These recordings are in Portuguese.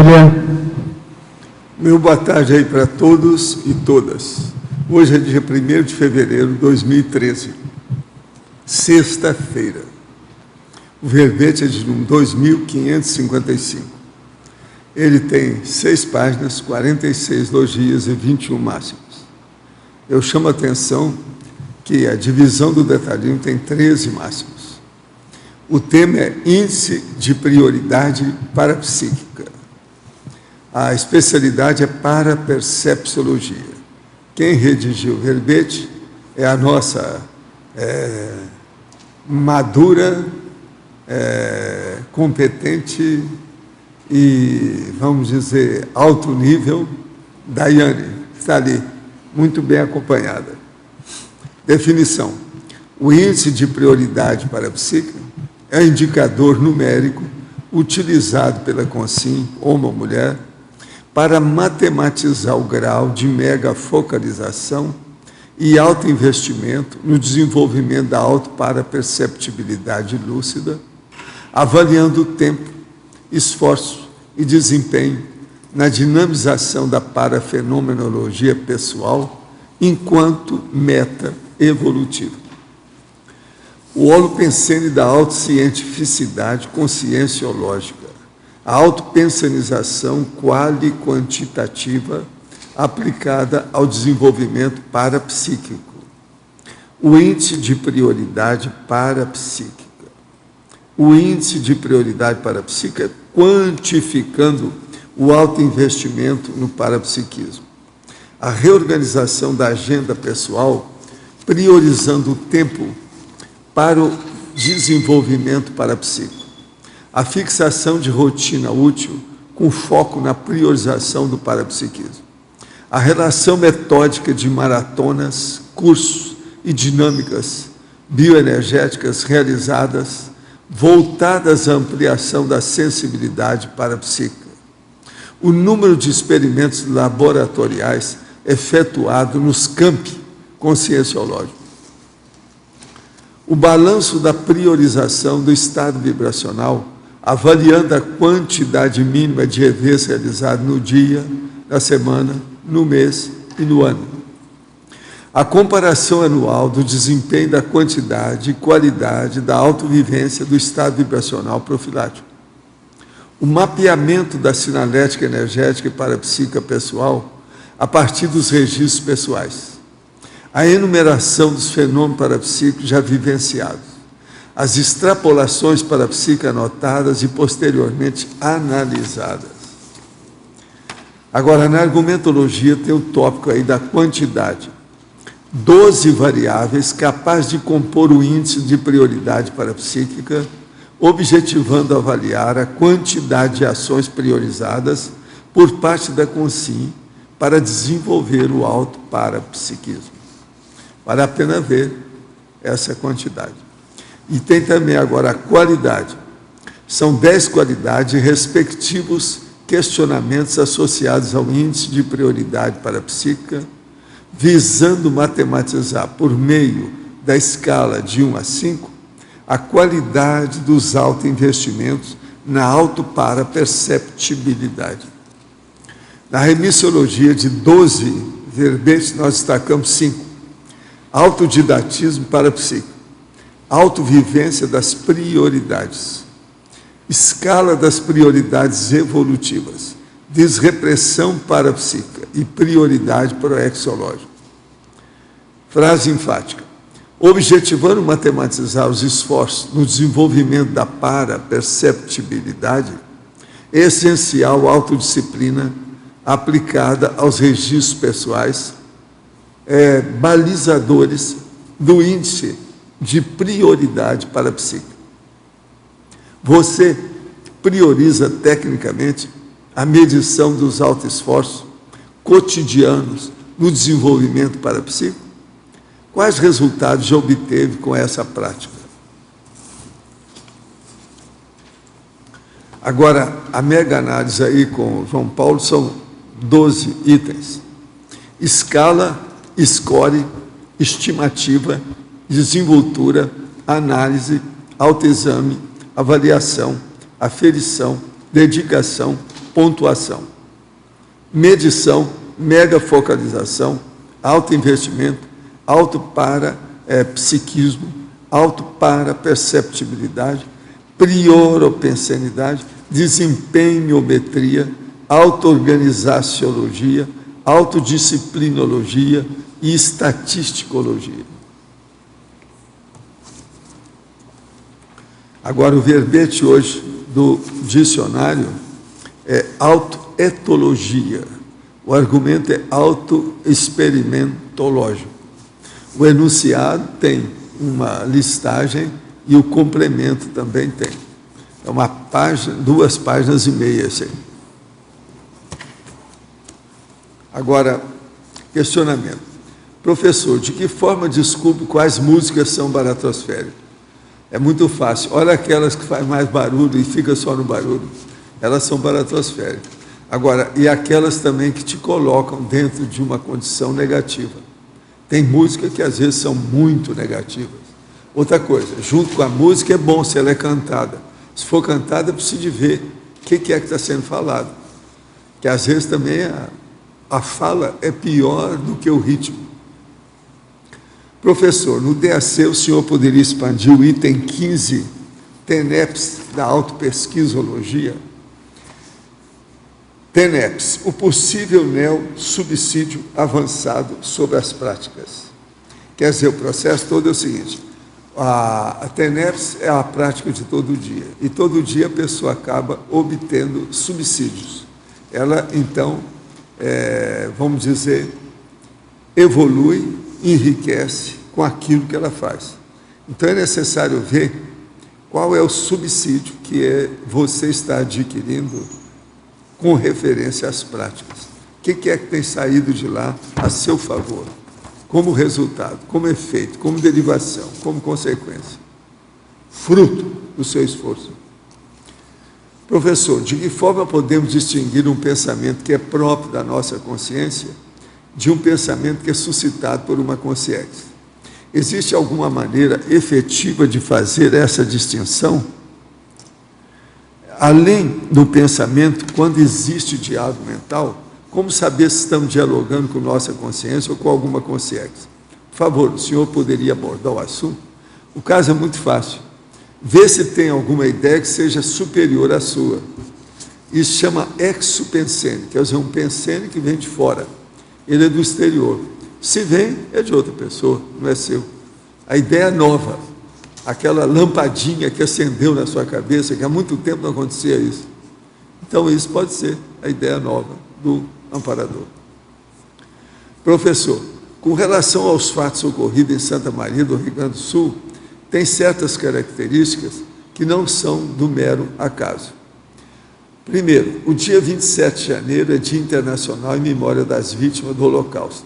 Xavier. Meu boa tarde aí para todos e todas. Hoje é dia 1º de fevereiro de 2013, sexta-feira. O verbete é de 2555. Ele tem 6 páginas, 46 logias e 21 máximos. Eu chamo a atenção que a divisão do detalhinho tem 13 máximos. O tema é Índice de Prioridade Parapsíquica. A especialidade é Parapercepciologia. Quem redigiu o verbete é a nossa madura, competente e, vamos dizer, alto nível, Daiane, que está ali, muito bem acompanhada. Definição. O índice de prioridade parapsíquica é um indicador numérico utilizado pela CONSIM, homem ou mulher, para matematizar o grau de megafocalização e alto investimento no desenvolvimento da autoparaperceptibilidade lúcida, avaliando o tempo, esforço e desempenho na dinamização da parafenomenologia pessoal enquanto meta evolutiva. O holopensene da autocientificidade conscienciológica, a autopensanização quali-quantitativa aplicada ao desenvolvimento parapsíquico. O índice de prioridade parapsíquica. O índice de prioridade parapsíquica quantificando o alto investimento no parapsiquismo. A reorganização da agenda pessoal, priorizando o tempo para o desenvolvimento parapsíquico. A fixação de rotina útil com foco na priorização do parapsiquismo. A relação metódica de maratonas, cursos e dinâmicas bioenergéticas realizadas, voltadas à ampliação da sensibilidade parapsíquica. O número de experimentos laboratoriais efetuado nos campi conscienciológicos. O balanço da priorização do estado vibracional, avaliando a quantidade mínima de EVs realizados no dia, na semana, no mês e no ano. A comparação anual do desempenho da quantidade e qualidade da autovivência do estado vibracional profilático. O mapeamento da sinalética energética e parapsíquica pessoal a partir dos registros pessoais. A enumeração dos fenômenos parapsíquicos já vivenciados, as extrapolações parapsíquicas anotadas e posteriormente analisadas. Agora, na argumentologia tem o tópico aí da quantidade. 12 variáveis capazes de compor o índice de prioridade parapsíquica, objetivando avaliar a quantidade de ações priorizadas por parte da CONSIM para desenvolver o autoparapsiquismo. Vale a pena ver essa quantidade. E tem também agora a qualidade. São 10 qualidades e respectivos questionamentos associados ao índice de prioridade parapsíquica, visando matematizar por meio da escala de 1 a 5 a qualidade dos autoinvestimentos na autoparaperceptibilidade. Na remissiologia de 12 verbetes, nós destacamos 5. Autodidatismo parapsíquico, autovivência das prioridades, escala das prioridades evolutivas, desrepressão parapsíquica e prioridade proexológica. Frase enfática. Objetivando matematizar os esforços no desenvolvimento da paraperceptibilidade, é essencial a autodisciplina aplicada aos registros pessoais, balizadores do índice de prioridade parapsíquica. Você prioriza tecnicamente a medição dos autoesforços cotidianos no desenvolvimento parapsíquico? Quais resultados já obteve com essa prática? Agora, a mega análise aí com o João Paulo são 12 itens. Escala, score, estimativa, desenvoltura, análise, autoexame, avaliação, aferição, dedicação, pontuação. Medição, mega focalização, alto investimento, alto para psiquismo, alto para perceptibilidade, prioropensanidade, desempenhometria, auto-organizaciologia, autodisciplinologia e estatisticologia. Agora, o verbete hoje do dicionário é autoetologia. O argumento é autoexperimentológico. O enunciado tem uma listagem e o complemento também tem. É uma página, 2 páginas e meia, assim. Agora, questionamento. Professor, de que forma descubro quais músicas são baratrosféricas? É muito fácil. Olha aquelas que fazem mais barulho e fica só no barulho. Elas são baratrosféricas. Agora, e aquelas também que te colocam dentro de uma condição negativa. Tem música que às vezes são muito negativas. Outra coisa, junto com a música é bom se ela é cantada. Se for cantada, precisa de ver o que é que está sendo falado. Que às vezes também a fala é pior do que o ritmo. Professor, no DAC o senhor poderia expandir o item 15, TENEPS, da autopesquisologia? TENEPS, o possível neo-subsídio avançado sobre as práticas. Quer dizer, o processo todo é o seguinte, a TENEPS é a prática de todo dia, e todo dia a pessoa acaba obtendo subsídios. Ela, então, vamos dizer, evolui, enriquece com aquilo que ela faz. Então é necessário ver qual é o subsídio que você está adquirindo com referência às práticas. O que é que tem saído de lá a seu favor, como resultado, como efeito, como derivação, como consequência, fruto do seu esforço. Professor, de que forma podemos distinguir um pensamento que é próprio da nossa consciência de um pensamento que é suscitado por uma consciência? Existe alguma maneira efetiva de fazer essa distinção? Além do pensamento, quando existe diálogo mental, como saber se estamos dialogando com nossa consciência ou com alguma consciência? Por favor, o senhor poderia abordar o assunto? O caso é muito fácil. Vê se tem alguma ideia que seja superior à sua. Isso chama exupensene, quer dizer, um pensene que vem de fora. Ele é do exterior. Se vem, é de outra pessoa, não é seu. A ideia é nova. Aquela lampadinha que acendeu na sua cabeça, que há muito tempo não acontecia isso. Então, isso pode ser a ideia nova do amparador. Professor, com relação aos fatos ocorridos em Santa Maria do Rio Grande do Sul, tem certas características que não são do mero acaso. Primeiro, o dia 27 de janeiro é Dia Internacional em memória das vítimas do Holocausto,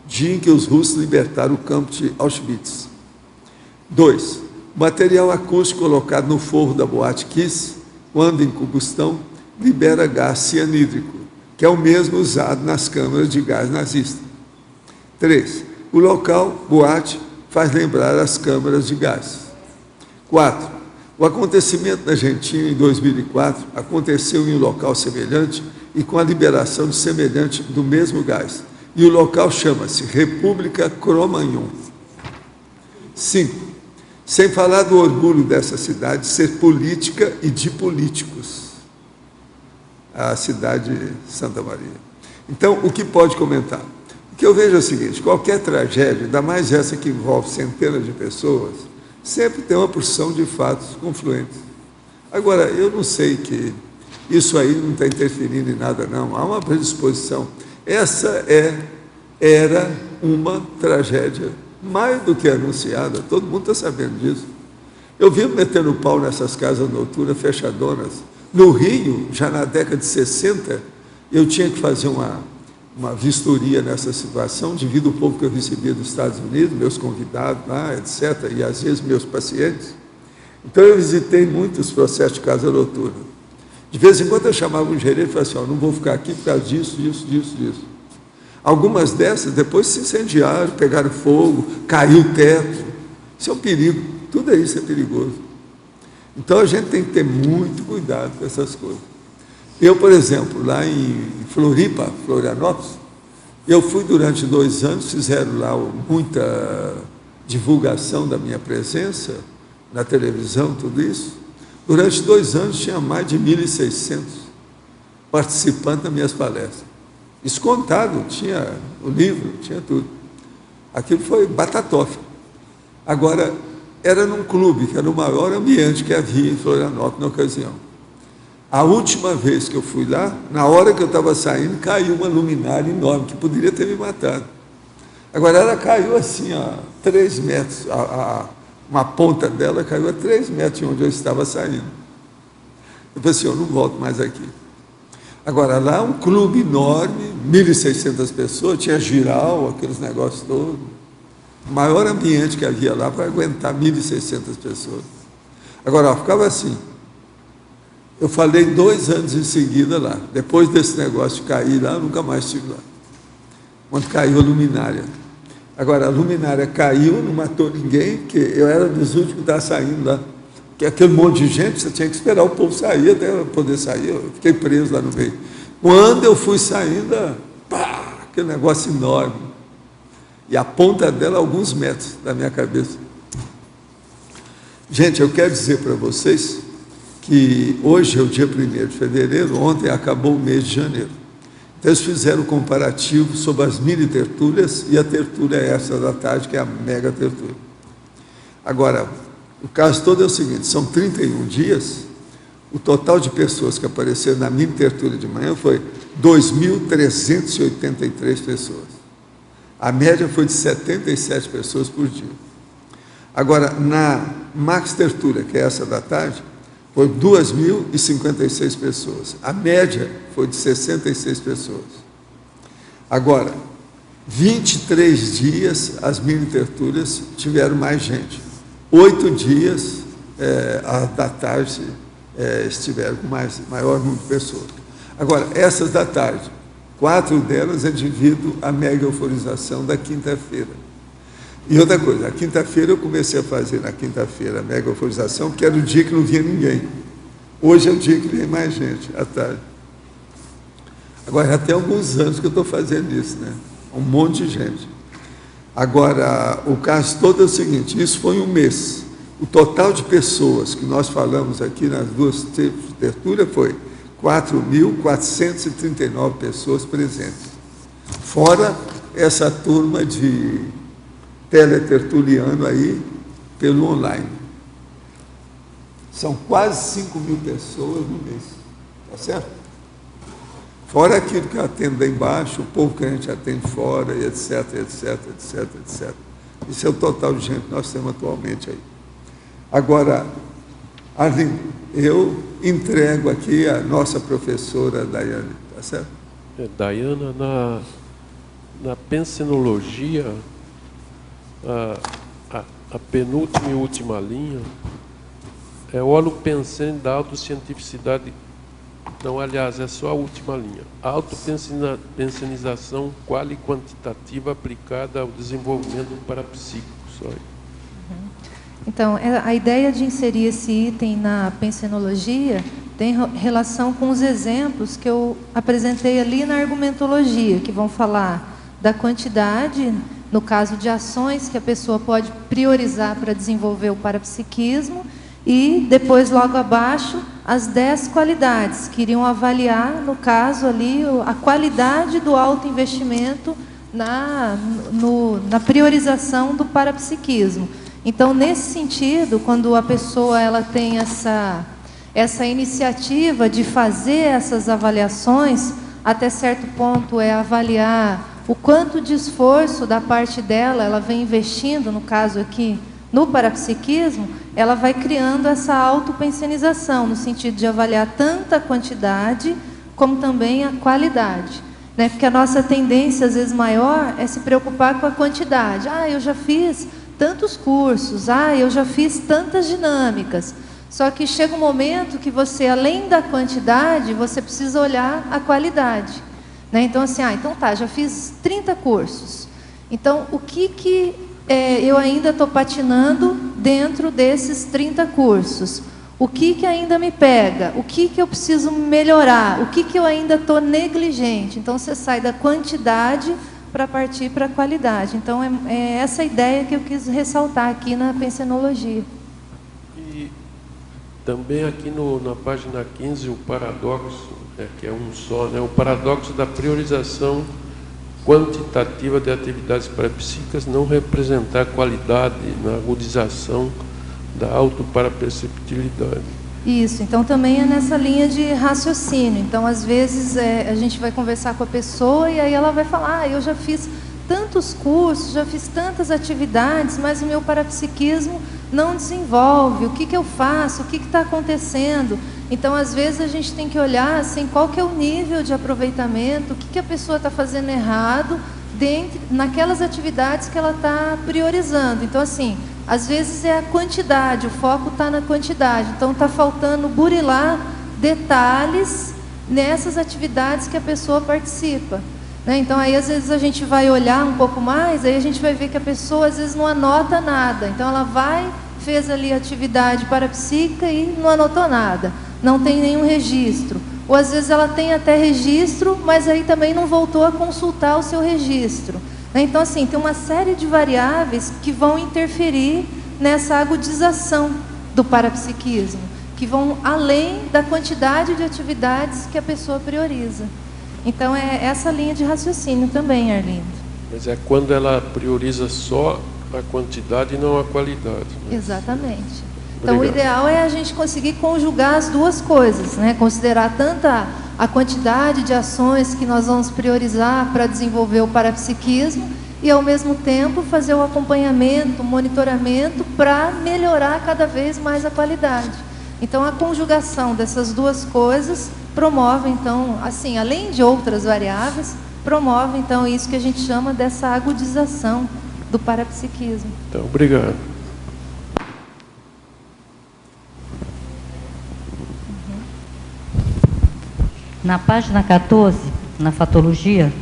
dia em que os russos libertaram o campo de Auschwitz. 2. O material acústico colocado no forro da Boate Kiss, quando em combustão, libera gás cianídrico, que é o mesmo usado nas câmaras de gás nazista. 3. O local, boate, faz lembrar as câmaras de gás. 4. O acontecimento na Argentina em 2004 aconteceu em um local semelhante e com a liberação de semelhante do mesmo gás. E o local chama-se República Cro-Magnon. 5. Sem falar do orgulho dessa cidade ser política e de políticos. A cidade de Santa Maria. Então, o que pode comentar? O que eu vejo é o seguinte, qualquer tragédia, ainda mais essa que envolve centenas de pessoas, sempre tem uma porção de fatos confluentes. Agora, eu não sei que isso aí não está interferindo em nada, não. Há uma predisposição. Essa era uma tragédia mais do que anunciada, todo mundo está sabendo disso. Eu vi metendo o pau nessas casas noturnas fechadonas. No Rio, já na década de 60, eu tinha que fazer uma vistoria nessa situação, devido ao povo que eu recebia dos Estados Unidos, meus convidados lá, etc., e às vezes meus pacientes. Então eu visitei muitos processos de casa noturna. De vez em quando eu chamava um gerente e falava assim, não vou ficar aqui por causa disso. Algumas dessas depois se incendiaram, pegaram fogo, caiu o teto. Isso é um perigo, tudo isso é perigoso. Então a gente tem que ter muito cuidado com essas coisas. Eu, por exemplo, lá em Floripa, Florianópolis, eu fui durante 2 anos, fizeram lá muita divulgação da minha presença na televisão, tudo isso. Durante 2 anos tinha mais de 1.600 participantes das minhas palestras. Isso contado, tinha o livro, tinha tudo. Aquilo foi batatofa. Agora, era num clube, que era o maior ambiente que havia em Florianópolis na ocasião. A última vez que eu fui lá, na hora que eu estava saindo, caiu uma luminária enorme, que poderia ter me matado. Agora, ela caiu assim, a 3 metros, uma ponta dela caiu a 3 metros de onde eu estava saindo. Eu falei assim, eu não volto mais aqui. Agora, lá um clube enorme, 1.600 pessoas, tinha giral, aqueles negócios todos. O maior ambiente que havia lá para aguentar 1.600 pessoas. Agora, ó, ficava assim. Eu falei 2 anos em seguida lá. Depois desse negócio de cair lá, eu nunca mais estive lá. Quando caiu a luminária. Agora, a luminária caiu, não matou ninguém, porque eu era dos últimos que estava saindo lá. Porque aquele monte de gente, você tinha que esperar o povo sair até eu poder sair. Eu fiquei preso lá no meio. Quando eu fui saindo, pá, aquele negócio enorme. E a ponta dela, alguns metros da minha cabeça. Gente, eu quero dizer para vocês que hoje é o dia 1º de fevereiro, ontem acabou o mês de janeiro. Então, eles fizeram um comparativo sobre as mini tertúlias e a tertúlia essa da tarde, que é a mega tertúlia. Agora, o caso todo é o seguinte, são 31 dias, o total de pessoas que apareceram na mini tertúlia de manhã foi 2.383 pessoas. A média foi de 77 pessoas por dia. Agora, na max tertúlia, que é essa da tarde, foi 2.056 pessoas. A média foi de 66 pessoas. Agora, 23 dias, as mini tertúlias tiveram mais gente. 8 dias, a da tarde, estiveram com maior número de pessoas. Agora, essas da tarde, 4 delas é devido à mega euforização da quinta-feira. E outra coisa, a quinta-feira eu comecei a fazer, na quinta-feira, a mega euforização, que era o dia que não vinha ninguém. Hoje é o dia que vem mais gente, à tarde. Agora, já tem alguns anos que eu estou fazendo isso, né? Um monte de gente. Agora, o caso todo é o seguinte, isso foi um mês. O total de pessoas que nós falamos aqui nas 2 tipos de tertúlia foi 4.439 pessoas presentes. Fora essa turma de teletertuliano aí pelo online. São quase 5.000 pessoas no mês, tá certo? Fora aquilo que eu atendo lá embaixo, o povo que a gente atende fora, e etc, etc, etc, etc. Isso é o total de gente que nós temos atualmente aí. Agora, Arlindo, eu entrego aqui a nossa professora Daiane, tá certo? Daiana, na pensenologia, a penúltima e última linha é o óleo pensene da autocientificidade. Não, aliás, é só a última linha. Autopensenização qual e quantitativa aplicada ao desenvolvimento parapsíquico. Só aí. Então, a ideia de inserir esse item na pensenologia tem relação com os exemplos que eu apresentei ali na argumentologia, que vão falar da quantidade, no caso de ações que a pessoa pode priorizar para desenvolver o parapsiquismo, e depois, logo abaixo, as 10 qualidades, que iriam avaliar, no caso ali, a qualidade do autoinvestimento na priorização do parapsiquismo. Então, nesse sentido, quando a pessoa ela tem essa iniciativa de fazer essas avaliações, até certo ponto é avaliar o quanto de esforço da parte dela ela vem investindo, no caso aqui, no parapsiquismo, ela vai criando essa autopensenização, no sentido de avaliar tanto a quantidade como também a qualidade. Né? Porque a nossa tendência, às vezes, maior é se preocupar com a quantidade. Eu já fiz tantos cursos, eu já fiz tantas dinâmicas. Só que chega um momento que você, além da quantidade, você precisa olhar a qualidade. Né? Então, assim, então tá, já fiz 30 cursos. Então, o que eu ainda estou patinando dentro desses 30 cursos? O que ainda me pega? O que eu preciso melhorar? O que eu ainda estou negligente? Então, você sai da quantidade para partir para a qualidade. Então, é essa ideia que eu quis ressaltar aqui na pensenologia. E também aqui na página 15, o paradoxo, que é um só, né? O paradoxo da priorização quantitativa de atividades parapsíquicas não representar qualidade na agudização da autoparaperceptibilidade. Isso, então também é nessa linha de raciocínio. Então, às vezes, a gente vai conversar com a pessoa e aí ela vai falar, eu já fiz tantos cursos, já fiz tantas atividades, mas o meu parapsiquismo não desenvolve. O que eu faço? O que está acontecendo? Então, às vezes, a gente tem que olhar assim, qual que é o nível de aproveitamento, o que a pessoa está fazendo errado naquelas atividades que ela está priorizando. Então, assim, às vezes é a quantidade, o foco está na quantidade. Então, está faltando burilar detalhes nessas atividades que a pessoa participa. Né? Então, aí às vezes a gente vai olhar um pouco mais, aí a gente vai ver que a pessoa às vezes não anota nada. Então, ela fez ali a atividade parapsíquica e não anotou nada. Não tem nenhum registro. Ou às vezes ela tem até registro, mas aí também não voltou a consultar o seu registro. Então, assim, tem uma série de variáveis que vão interferir nessa agudização do parapsiquismo, que vão além da quantidade de atividades que a pessoa prioriza. Então, é essa linha de raciocínio também, Arlindo. Mas é quando ela prioriza só a quantidade e não a qualidade. Né? Exatamente. Então, o ideal é a gente conseguir conjugar as duas coisas, né? Considerar tanto a quantidade de ações que nós vamos priorizar para desenvolver o parapsiquismo e, ao mesmo tempo, fazer o acompanhamento, o monitoramento para melhorar cada vez mais a qualidade. Então, a conjugação dessas duas coisas promove, então, assim, além de outras variáveis, promove, então, isso que a gente chama dessa agudização do parapsiquismo. Então, obrigado. Na página 14, na fatologia,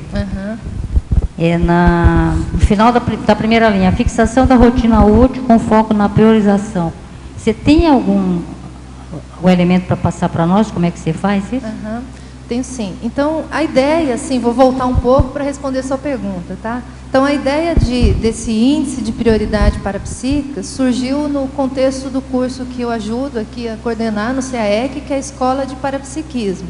no final da primeira linha, a fixação da rotina útil com foco na priorização. Você tem algum elemento para passar para nós? Como é que você faz isso? Tenho sim. Então, a ideia, assim, vou voltar um pouco para responder a sua pergunta, tá? Então, a ideia desse índice de prioridade parapsíquica surgiu no contexto do curso que eu ajudo aqui a coordenar no CAEC, que é a Escola de Parapsiquismo.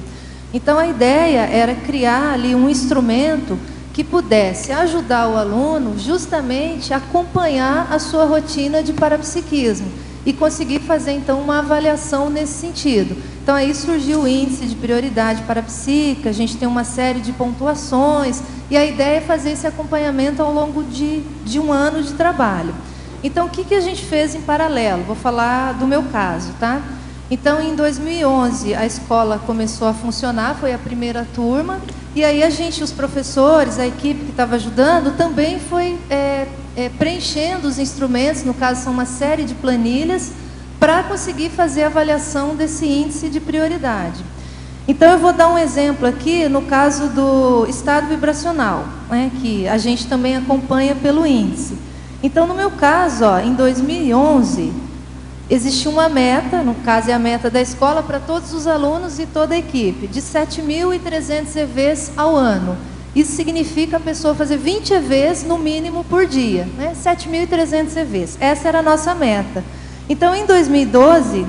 Então, a ideia era criar ali um instrumento que pudesse ajudar o aluno justamente a acompanhar a sua rotina de parapsiquismo e conseguir fazer, então, uma avaliação nesse sentido. Então, aí surgiu o índice de prioridade parapsíquica, a gente tem uma série de pontuações e a ideia é fazer esse acompanhamento ao longo de um ano de trabalho. Então, o que a gente fez em paralelo? Vou falar do meu caso, tá? Então, em 2011, a escola começou a funcionar, foi a primeira turma, e aí os professores, a equipe que estava ajudando, também foi preenchendo os instrumentos, no caso são uma série de planilhas, para conseguir fazer a avaliação desse índice de prioridade. Então, eu vou dar um exemplo aqui, no caso do estado vibracional, né, que a gente também acompanha pelo índice. Então, no meu caso, em 2011... existe uma meta, no caso é a meta da escola, para todos os alunos e toda a equipe, de 7.300 EVs ao ano. Isso significa a pessoa fazer 20 EVs no mínimo por dia, né? 7.300 EVs. Essa era a nossa meta. Então, em 2011,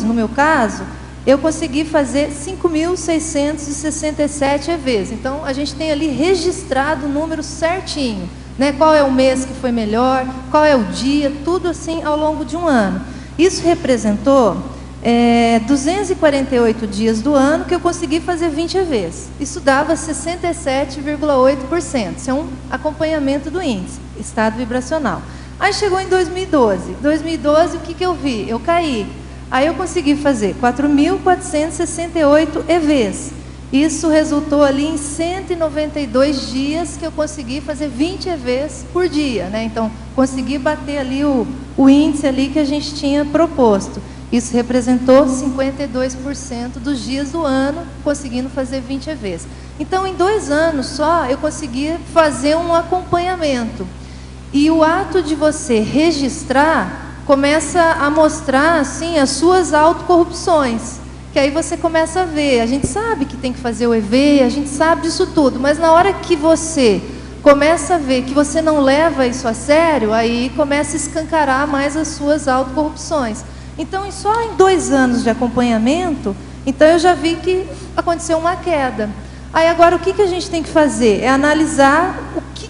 no meu caso, eu consegui fazer 5.667 EVs. Então, a gente tem ali registrado o número certinho. Né, qual é o mês que foi melhor, qual é o dia, tudo assim ao longo de um ano. Isso representou 248 dias do ano que eu consegui fazer 20 EVs. Isso dava 67,8%. Isso é um acompanhamento do índice, estado vibracional. Aí chegou em 2012. 2012, o que eu vi? Eu caí. Aí eu consegui fazer 4.468 EVs. Isso resultou ali em 192 dias que eu consegui fazer 20 EVs por dia, né? Então, consegui bater ali o índice ali que a gente tinha proposto. Isso representou 52% dos dias do ano, conseguindo fazer 20 EVs. Então, em 2 anos só, eu consegui fazer um acompanhamento. E o ato de você registrar começa a mostrar assim as suas autocorrupções, que aí você começa a ver, a gente sabe que tem que fazer o EV, a gente sabe disso tudo, mas na hora que você começa a ver que você não leva isso a sério, aí começa a escancarar mais as suas autocorrupções. Então, só em 2 anos de acompanhamento, então eu já vi que aconteceu uma queda. Aí agora o que a gente tem que fazer? É analisar o que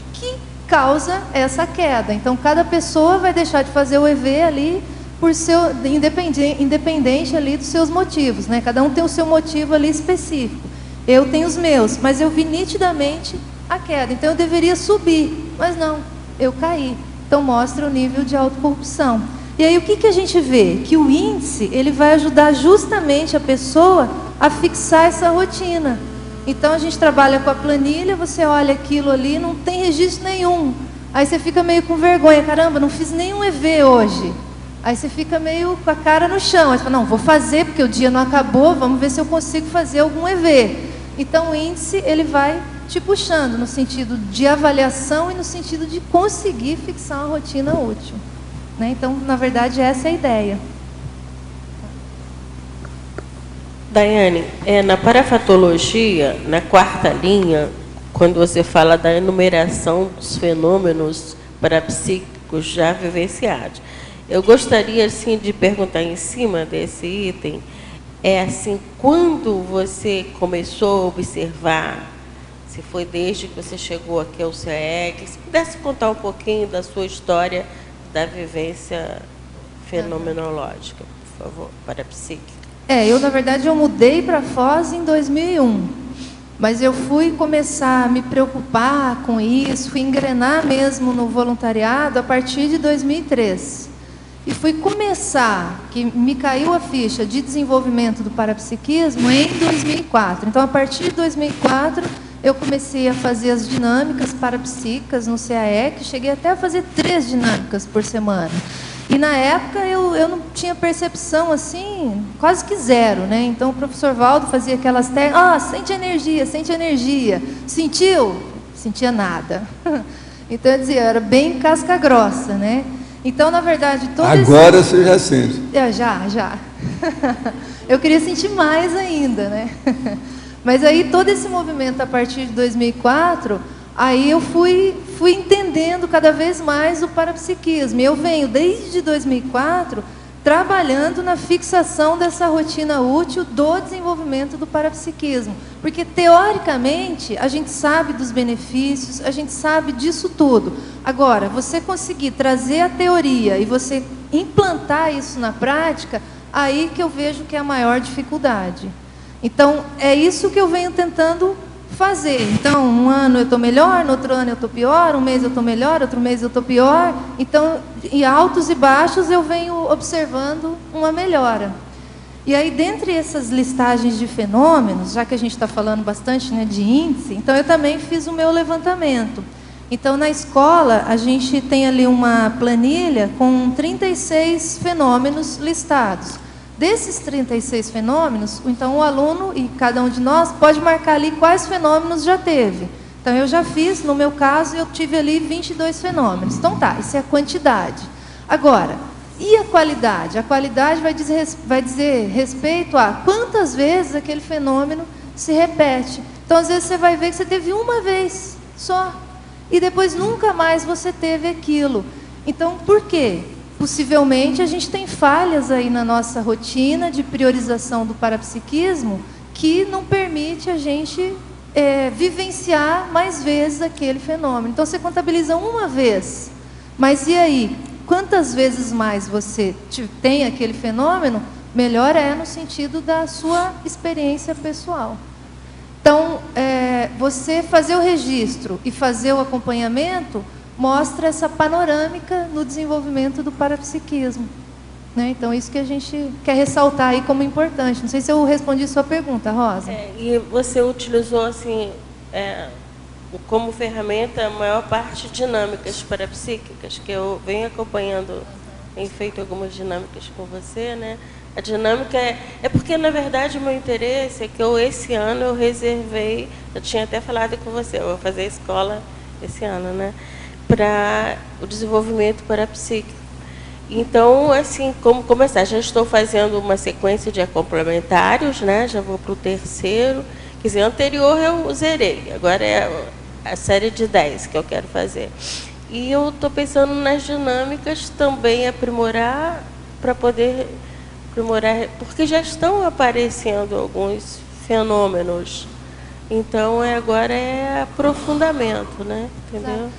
causa essa queda. Então, cada pessoa vai deixar de fazer o EV ali por seu independente ali dos seus motivos, né? Cada um tem o seu motivo ali específico. Eu tenho os meus, mas eu vi nitidamente a queda. Então eu deveria subir, mas não, eu caí. Então mostra o nível de autocorrupção. E aí o que a gente vê? Que o índice, ele vai ajudar justamente a pessoa a fixar essa rotina. Então a gente trabalha com a planilha, você olha aquilo ali, não tem registro nenhum. Aí você fica meio com vergonha, caramba, não fiz nenhum EV hoje. Aí você fica meio com a cara no chão. Aí você fala, não, vou fazer porque o dia não acabou, vamos ver se eu consigo fazer algum EV. Então o índice, ele vai te puxando no sentido de avaliação e no sentido de conseguir fixar uma rotina útil. Né? Então, na verdade, essa é a ideia. Daiane, na parafatologia, na 4ª linha, quando você fala da enumeração dos fenômenos parapsíquicos já vivenciados, eu gostaria assim, de perguntar em cima desse item, assim, quando você começou a observar, se foi desde que você chegou aqui ao CEEC, se pudesse contar um pouquinho da sua história da vivência fenomenológica, por favor, parapsíquica. Eu, na verdade, eu mudei para Foz em 2001, mas eu fui começar a me preocupar com isso, fui engrenar mesmo no voluntariado a partir de 2003. E fui começar, que me caiu a ficha de desenvolvimento do parapsiquismo em 2004. Então, a partir de 2004, eu comecei a fazer as dinâmicas parapsíquicas no CAEC, cheguei até a fazer 3 dinâmicas por semana. E na época eu não tinha percepção assim, quase que zero, né? Então o professor Valdo fazia aquelas técnicas, sente energia. Sentiu? Sentia nada. Então eu dizia, eu era bem casca grossa, né? Então, na verdade, agora você já sente. Já. Eu queria sentir mais ainda, né? Mas aí todo esse movimento a partir de 2004, aí eu fui entendendo cada vez mais o parapsiquismo. E eu venho desde 2004 trabalhando na fixação dessa rotina útil do desenvolvimento do parapsiquismo. Porque, teoricamente, a gente sabe dos benefícios, a gente sabe disso tudo. Agora, você conseguir trazer a teoria e você implantar isso na prática, aí que eu vejo que é a maior dificuldade. Então, é isso que eu venho tentando fazer. Então, um ano eu estou melhor, no outro ano eu estou pior, um mês eu estou melhor, outro mês eu estou pior. Então, em altos e baixos, eu venho observando uma melhora. E aí, dentre essas listagens de fenômenos, já que a gente está falando bastante, né, de índice, então eu também fiz o meu levantamento. Então, na escola, a gente tem ali uma planilha com 36 fenômenos listados. Desses 36 fenômenos, então o aluno e cada um de nós pode marcar ali quais fenômenos já teve. Então eu já fiz, no meu caso, eu tive ali 22 fenômenos. Então tá, isso é a quantidade. Agora, e a qualidade? A qualidade vai dizer respeito a quantas vezes aquele fenômeno se repete. Então às vezes você vai ver que você teve uma vez só, e depois nunca mais você teve aquilo. Então por quê? Possivelmente a gente tem falhas aí na nossa rotina de priorização do parapsiquismo que não permite a gente vivenciar mais vezes aquele fenômeno. Então você contabiliza uma vez, mas e aí? Quantas vezes mais você tem aquele fenômeno, melhor é no sentido da sua experiência pessoal. Então, você fazer o registro e fazer o acompanhamento mostra essa panorâmica no desenvolvimento do parapsiquismo. Né? Então, isso que a gente quer ressaltar aí como importante. Não sei se eu respondi sua pergunta, Rosa. E você utilizou, assim, como ferramenta, a maior parte dinâmicas parapsíquicas, que eu venho acompanhando, tenho feito algumas dinâmicas com você, né? A dinâmica é porque, na verdade, o meu interesse é que esse ano eu reservei, eu tinha até falado com você, eu vou fazer a escola esse ano, né? Para o desenvolvimento parapsíquico. Então, assim, como começar? Já estou fazendo uma sequência de complementários, né? Já vou para o terceiro. Quer dizer, anterior eu zerei. Agora é a série de 10 que eu quero fazer. E eu estou pensando nas dinâmicas também, aprimorar, para poder aprimorar, porque já estão aparecendo alguns fenômenos. Então, agora é aprofundamento, né? Entendeu?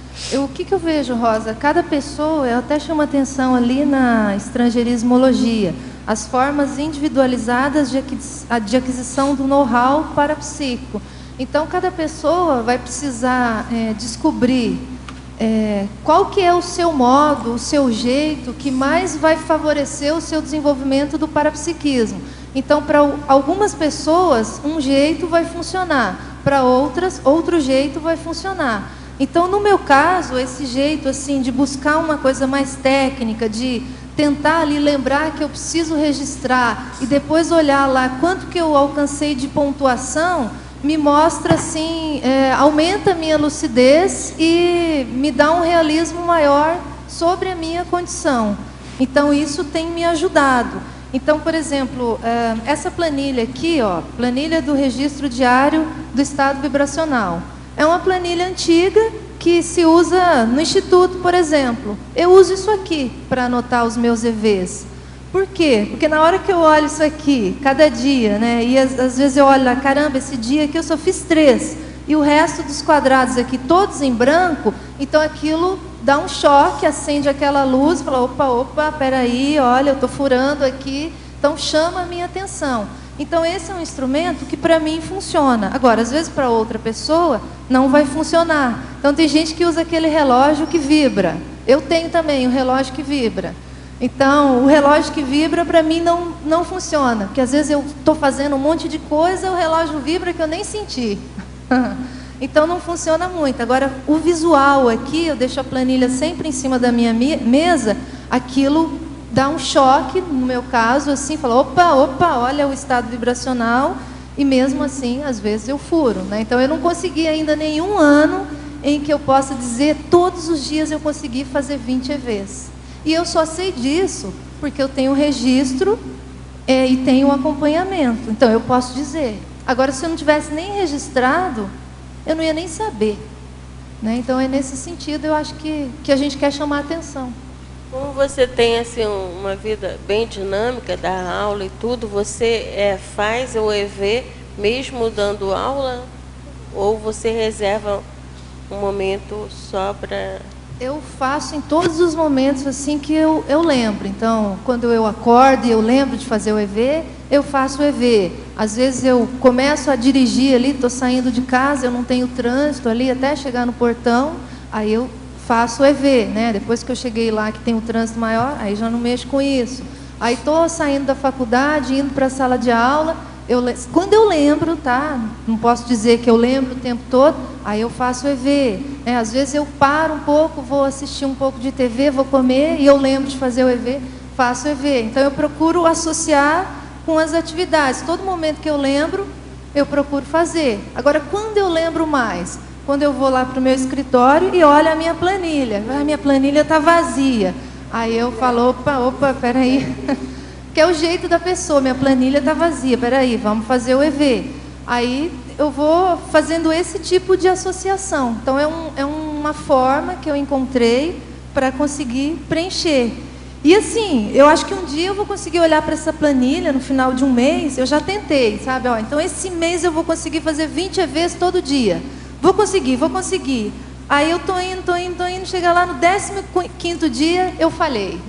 O que eu vejo, Rosa? Cada pessoa, eu até chamo atenção ali na estrangeirismologia, as formas individualizadas de aquisição do know-how parapsíquico. Então, cada pessoa vai precisar descobrir qual que é o seu modo, o seu jeito, que mais vai favorecer o seu desenvolvimento do parapsiquismo. Então, para algumas pessoas, um jeito vai funcionar, para outras, outro jeito vai funcionar. Então, no meu caso, esse jeito assim de buscar uma coisa mais técnica, de tentar ali lembrar que eu preciso registrar e depois olhar lá quanto que eu alcancei de pontuação, me mostra assim, aumenta a minha lucidez e me dá um realismo maior sobre a minha condição. Então, isso tem me ajudado. Então, por exemplo, essa planilha aqui, ó, planilha do registro diário do estado vibracional. É uma planilha antiga que se usa no instituto, por exemplo. Eu uso isso aqui para anotar os meus EVs. Por quê? Porque na hora que eu olho isso aqui, cada dia, né, e às vezes eu olho lá, caramba, esse dia aqui eu só fiz 3, e o resto dos quadrados aqui todos em branco, então aquilo dá um choque, acende aquela luz, fala, opa, peraí, olha, eu estou furando aqui, então chama a minha atenção. Então esse é um instrumento que para mim funciona. Agora, às vezes para outra pessoa não vai funcionar. Então tem gente que usa aquele relógio que vibra. Eu tenho também o relógio que vibra. Então, o relógio que vibra para mim não funciona, porque às vezes eu estou fazendo um monte de coisa, o relógio vibra que eu nem senti. Então não funciona muito. Agora, o visual aqui, eu deixo a planilha sempre em cima da minha mesa, aquilo dá um choque, no meu caso, assim, fala, opa, olha o estado vibracional, e mesmo assim, às vezes eu furo, né? Então eu não consegui ainda nenhum ano em que eu possa dizer, todos os dias eu consegui fazer 20 EVs. E eu só sei disso porque eu tenho registro e tenho um acompanhamento. Então eu posso dizer. Agora, se eu não tivesse nem registrado, eu não ia nem saber, né? Então é nesse sentido, eu acho que a gente quer chamar a atenção. Como você tem assim uma vida bem dinâmica, dá aula e tudo, você faz o EV mesmo dando aula? Ou você reserva um momento só para... Eu faço em todos os momentos assim que eu lembro. Então, quando eu acordo e eu lembro de fazer o EV, eu faço o EV. Às vezes eu começo a dirigir ali, estou saindo de casa, eu não tenho trânsito ali até chegar no portão, aí eu faço o EV, né? Depois que eu cheguei lá que tem um trânsito maior, aí já não mexo com isso. Aí estou saindo da faculdade, indo para a sala de aula, quando eu lembro, tá? Não posso dizer que eu lembro o tempo todo, aí eu faço o EV. Às vezes eu paro um pouco, vou assistir um pouco de TV, vou comer e eu lembro de fazer o EV, faço o EV. Então eu procuro associar com as atividades. Todo momento que eu lembro, eu procuro fazer. Agora, quando eu lembro mais? Quando eu vou lá para o meu escritório e olho a minha planilha. A minha planilha está vazia. Aí eu falo, opa, peraí. Que é o jeito da pessoa, minha planilha está vazia, peraí, vamos fazer o EV. Aí eu vou fazendo esse tipo de associação. Então é uma forma que eu encontrei para conseguir preencher. E assim, eu acho que um dia eu vou conseguir olhar para essa planilha no final de um mês, eu já tentei, sabe? Então esse mês eu vou conseguir fazer 20 EVs todo dia. Vou conseguir. Aí eu tô indo, chegar lá no 15º dia, eu falhei.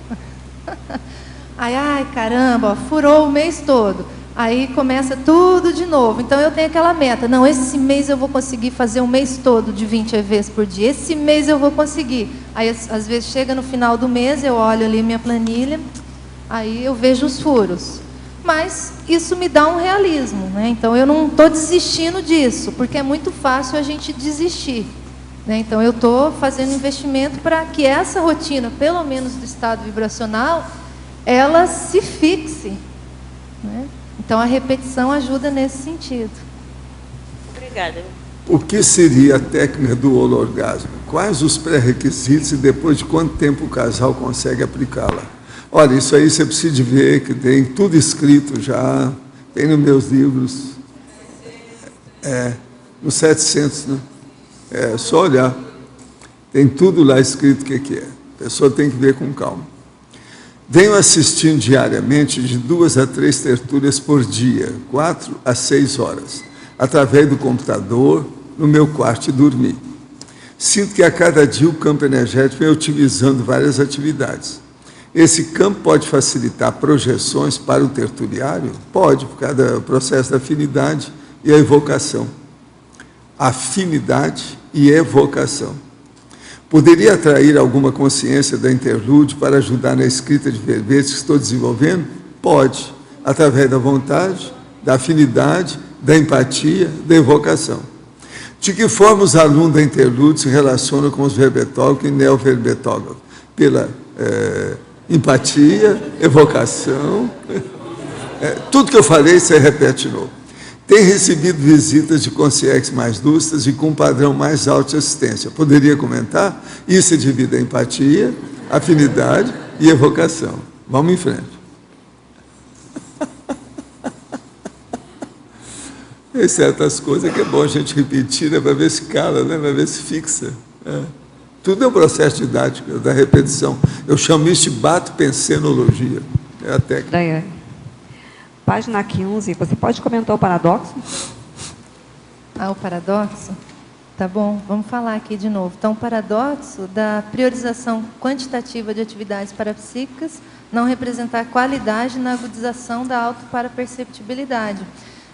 Ai, caramba, furou o mês todo. Aí começa tudo de novo. Então eu tenho aquela meta. Não, esse mês eu vou conseguir fazer um mês todo de 20 EVs por dia. Esse mês eu vou conseguir. Aí às vezes chega no final do mês, eu olho ali minha planilha, aí eu vejo os furos. Mas isso me dá um realismo, né? Então eu não estou desistindo disso, porque é muito fácil a gente desistir, né? Então eu estou fazendo investimento para que essa rotina, pelo menos do estado vibracional, ela se fixe, né? Então a repetição ajuda nesse sentido. Obrigada. O que seria a técnica do holorgasmo? Quais os pré-requisitos e depois de quanto tempo o casal consegue aplicá-la? Olha, isso aí você precisa de ver, que tem tudo escrito já, tem nos meus livros. Nos 700, né? É só olhar. Tem tudo lá escrito o que é. A pessoa tem que ver com calma. Venho assistindo diariamente de 2 a 3 tertúlias por dia, 4 a 6 horas, através do computador, no meu quarto e dormir. Sinto que a cada dia o campo energético vem otimizando várias atividades. Esse campo pode facilitar projeções para o tertuliário? Pode, por causa do processo da afinidade e a evocação. Afinidade e evocação. Poderia atrair alguma consciência da interlúdio para ajudar na escrita de verbetes que estou desenvolvendo? Pode, através da vontade, da afinidade, da empatia, da evocação. De que forma os alunos da interlúdio se relacionam com os verbetógrafos e neoverbetógrafos? Pela empatia, evocação, tudo que eu falei, você repete de novo. Tem recebido visitas de consciências mais lúcidas e com um padrão mais alto de assistência. Poderia comentar? Isso é devido à empatia, afinidade e evocação. Vamos em frente. Tem certas coisas que é bom a gente repetir, né, para ver se cala, né, para ver se fixa. Tudo é um processo didático, da repetição. Eu chamo isso de bate-pensenologia. É a técnica. Daiane. Página 15, você pode comentar o paradoxo? O paradoxo? Tá bom, vamos falar aqui de novo. Então, o paradoxo da priorização quantitativa de atividades parapsíquicas não representar qualidade na agudização da autoparaperceptibilidade.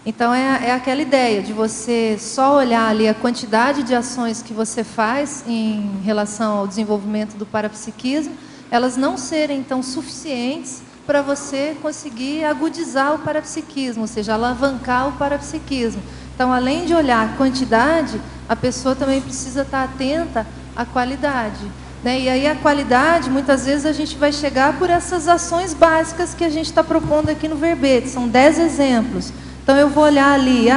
Então, é aquela ideia de você só olhar ali a quantidade de ações que você faz em relação ao desenvolvimento do parapsiquismo, elas não serem, então, suficientes para você conseguir agudizar o parapsiquismo, ou seja, alavancar o parapsiquismo. Então, além de olhar a quantidade, a pessoa também precisa estar atenta à qualidade, né? E aí a qualidade, muitas vezes a gente vai chegar por essas ações básicas que a gente está propondo aqui no verbete, são 10 exemplos. Então, eu vou olhar ali,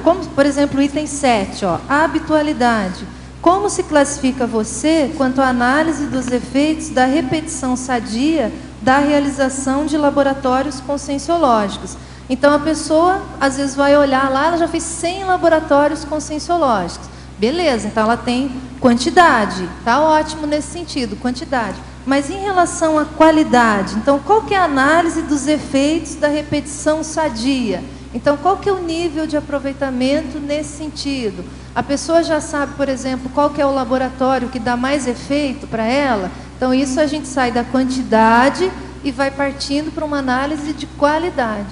como, por exemplo, o item 7, a habitualidade. Como se classifica você quanto à análise dos efeitos da repetição sadia da realização de laboratórios conscienciológicos? Então, a pessoa, às vezes, vai olhar lá, ela já fez 100 laboratórios conscienciológicos. Beleza, então ela tem quantidade, tá ótimo nesse sentido, quantidade. Mas em relação à qualidade, então, qual que é a análise dos efeitos da repetição sadia? Então, qual que é o nível de aproveitamento nesse sentido? A pessoa já sabe, por exemplo, qual que é o laboratório que dá mais efeito para ela? Então, isso a gente sai da quantidade e vai partindo para uma análise de qualidade,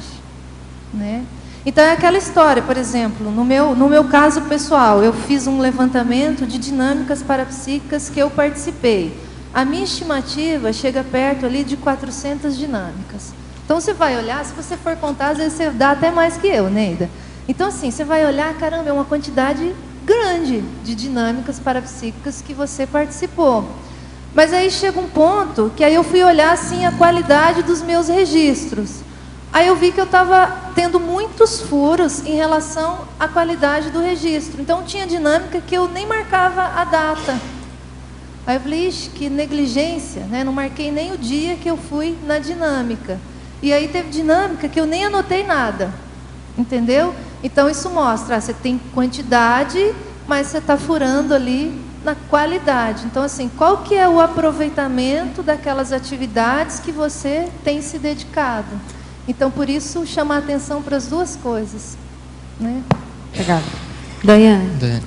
né? Então, é aquela história, por exemplo, no meu caso pessoal, eu fiz um levantamento de dinâmicas parapsíquicas que eu participei. A minha estimativa chega perto ali de 400 dinâmicas. Então, você vai olhar, se você for contar, às vezes você dá até mais que eu, Neida. Então, assim, você vai olhar, caramba, é uma quantidade grande de dinâmicas parapsíquicas que você participou. Mas aí chega um ponto que aí eu fui olhar, assim, a qualidade dos meus registros. Aí eu vi que eu estava tendo muitos furos em relação à qualidade do registro. Então, tinha dinâmica que eu nem marcava a data. Aí eu falei, ixi, que negligência, né? Não marquei nem o dia que eu fui na dinâmica. E aí teve dinâmica que eu nem anotei nada, entendeu? Então isso mostra, você tem quantidade, mas você está furando ali na qualidade. Então, assim, qual que é o aproveitamento daquelas atividades que você tem se dedicado? Então, por isso, chamar a atenção para as duas coisas, né? Obrigada. Daiane.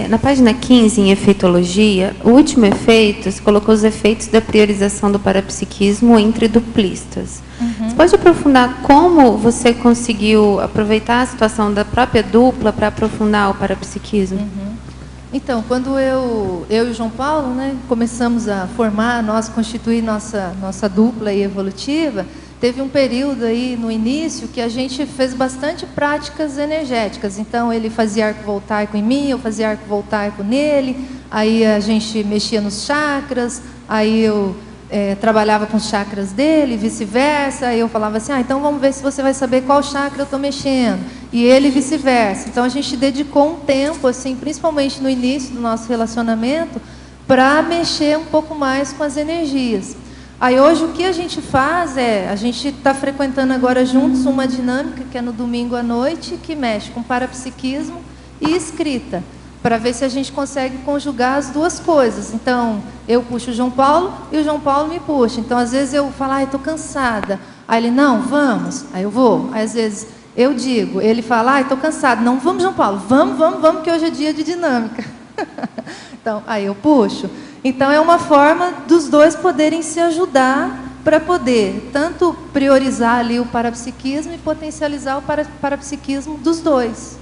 Na página 15, em efeitologia, o último efeito, você colocou os efeitos da priorização do parapsiquismo entre duplistas. Você pode aprofundar como você conseguiu aproveitar a situação da própria dupla para aprofundar o parapsiquismo? Então, quando eu e o João Paulo, né, começamos a formar, constituir nossa dupla evolutiva, teve um período aí no início que a gente fez bastante práticas energéticas. Então, ele fazia arco voltaico em mim, eu fazia arco voltaico nele, aí a gente mexia nos chakras, aí eu trabalhava com os chakras dele, vice-versa, aí eu falava assim, então vamos ver se você vai saber qual chakra eu estou mexendo, e ele vice-versa. Então, a gente dedicou um tempo, assim, principalmente no início do nosso relacionamento, para mexer um pouco mais com as energias. Aí hoje o que a gente faz a gente está frequentando agora juntos uma dinâmica que é no domingo à noite, que mexe com parapsiquismo e escrita, para ver se a gente consegue conjugar as duas coisas. Então, eu puxo o João Paulo e o João Paulo me puxa. Então, às vezes eu falo, estou cansada. Aí ele, não, vamos. Aí eu vou. Aí, às vezes, eu digo, ele fala, estou cansado. Não, vamos, João Paulo, vamos, que hoje é dia de dinâmica. Então, aí eu puxo. Então, é uma forma dos dois poderem se ajudar para poder tanto priorizar ali o parapsiquismo e potencializar o parapsiquismo dos dois.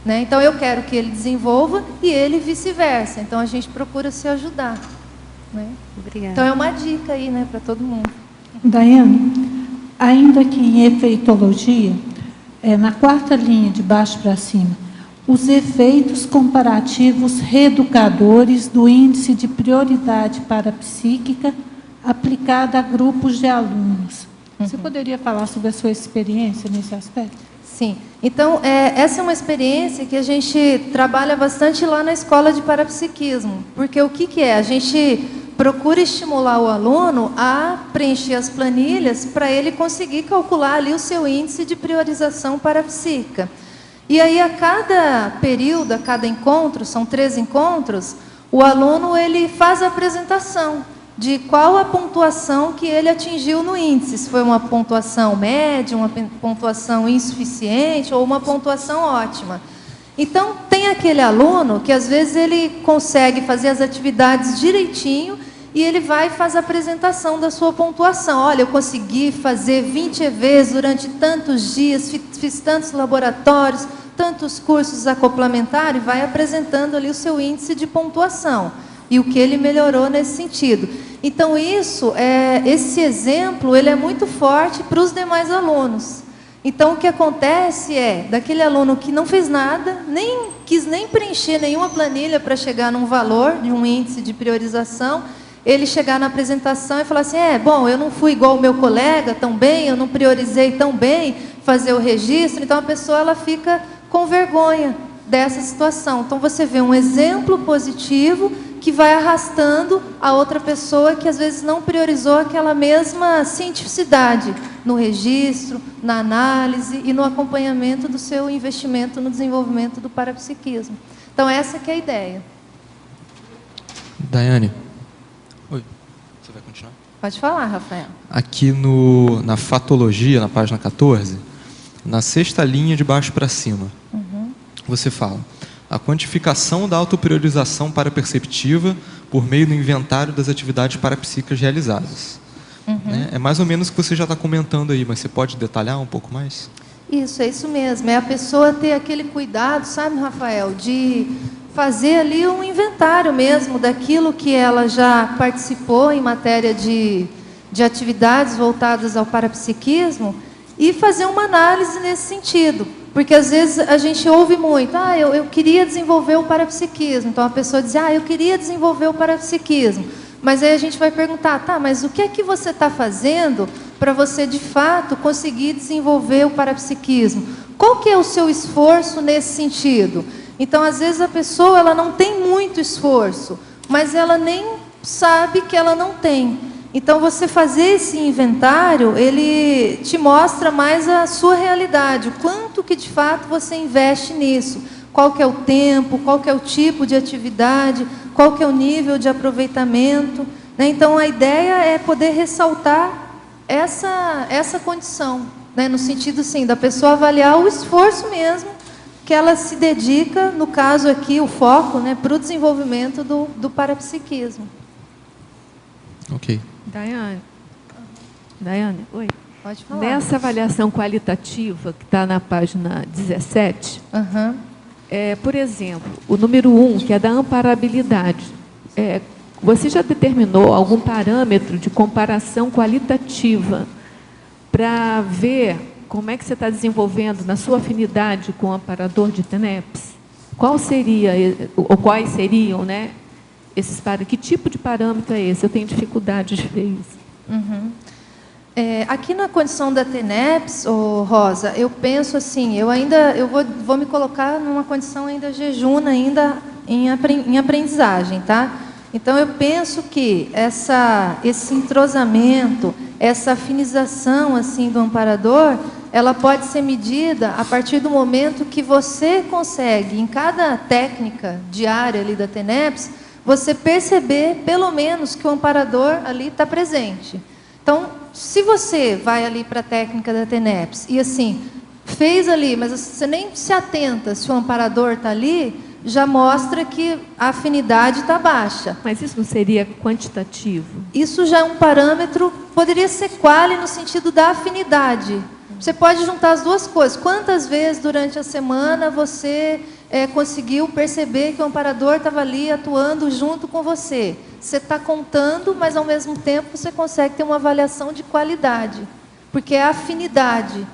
Né? Então, eu quero que ele desenvolva e ele vice-versa. Então, a gente procura se ajudar. Né? Obrigada. Então, é uma dica aí, né, para todo mundo. Daiane, ainda que em efeitologia, na quarta linha, de baixo para cima, os efeitos comparativos reeducadores do índice de prioridade parapsíquica aplicada a grupos de alunos. Você poderia falar sobre a sua experiência nesse aspecto? Sim. Então, essa é uma experiência que a gente trabalha bastante lá na escola de parapsiquismo. Porque o que é? A gente procura estimular o aluno a preencher as planilhas para ele conseguir calcular ali o seu índice de priorização parapsíquica. E aí, a cada período, a cada encontro, são 3 encontros, o aluno ele faz a apresentação de qual a pontuação que ele atingiu no índice. Se foi uma pontuação média, uma pontuação insuficiente ou uma pontuação ótima. Então, tem aquele aluno que às vezes ele consegue fazer as atividades direitinho e ele vai e faz a apresentação da sua pontuação. Olha, eu consegui fazer 20 EVs durante tantos dias, fiz tantos laboratórios, tantos cursos acoplamentar, e vai apresentando ali o seu índice de pontuação e o que ele melhorou nesse sentido. Então, esse exemplo ele é muito forte para os demais alunos. Então, o que acontece daquele aluno que não fez nada, nem quis nem preencher nenhuma planilha para chegar num valor de um índice de priorização, ele chegar na apresentação e falar assim, bom, eu não fui igual o meu colega tão bem, eu não priorizei tão bem fazer o registro. Então, a pessoa ela fica com vergonha dessa situação. Então, você vê um exemplo positivo que vai arrastando a outra pessoa que às vezes não priorizou aquela mesma cientificidade no registro, na análise e no acompanhamento do seu investimento no desenvolvimento do parapsiquismo. Então, essa que é a ideia. Daiane. Oi, você vai continuar? Pode falar, Rafael. Aqui na fatologia, na página 14, na 6ª linha de baixo para cima, você fala: a quantificação da autopriorização paraperceptiva por meio do inventário das atividades parapsíquicas realizadas. Né? É mais ou menos o que você já está comentando aí, mas você pode detalhar um pouco mais? Isso, é isso mesmo. É a pessoa ter aquele cuidado, sabe, Rafael, de fazer ali um inventário mesmo daquilo que ela já participou em matéria de atividades voltadas ao parapsiquismo e fazer uma análise nesse sentido. Porque às vezes a gente ouve muito, eu queria desenvolver o parapsiquismo. Então a pessoa diz, eu queria desenvolver o parapsiquismo. Mas aí a gente vai perguntar, mas o que é que você está fazendo para você de fato conseguir desenvolver o parapsiquismo? Qual que é o seu esforço nesse sentido? Então às vezes a pessoa ela não tem muito esforço, mas ela nem sabe que ela não tem. Então, você fazer esse inventário, ele te mostra mais a sua realidade, o quanto que de fato você investe nisso, qual que é o tempo, qual que é o tipo de atividade, qual que é o nível de aproveitamento. Né? Então, a ideia é poder ressaltar essa condição, né? No sentido, sim, da pessoa avaliar o esforço mesmo que ela se dedica, no caso aqui, o foco, né, para o desenvolvimento do parapsiquismo. Ok. Daiane, oi. Pode falar. Nessa avaliação qualitativa, que está na página 17, por exemplo, o número 1, que é da amparabilidade, você já determinou algum parâmetro de comparação qualitativa para ver como é que você está desenvolvendo na sua afinidade com o amparador de TENEPS? Qual seria, ou quais seriam, né? Que tipo de parâmetro é esse? Eu tenho dificuldade de ver isso. Aqui na condição da TENEPS, Rosa, eu penso assim, eu vou me colocar numa condição ainda jejuna, ainda em aprendizagem, tá? Então, eu penso que esse entrosamento, essa afinização assim, do amparador, ela pode ser medida a partir do momento que você consegue, em cada técnica diária ali da TENEPS, você perceber, pelo menos, que o amparador ali está presente. Então, se você vai ali para a técnica da TENEPS e assim, fez ali, mas você nem se atenta se o amparador está ali, já mostra que a afinidade está baixa. Mas isso não seria quantitativo? Isso já é um parâmetro, poderia ser quali no sentido da afinidade. Você pode juntar as duas coisas. Quantas vezes durante a semana você conseguiu perceber que o amparador estava ali atuando junto com você? Você está contando, mas ao mesmo tempo você consegue ter uma avaliação de qualidade, porque é a afinidade.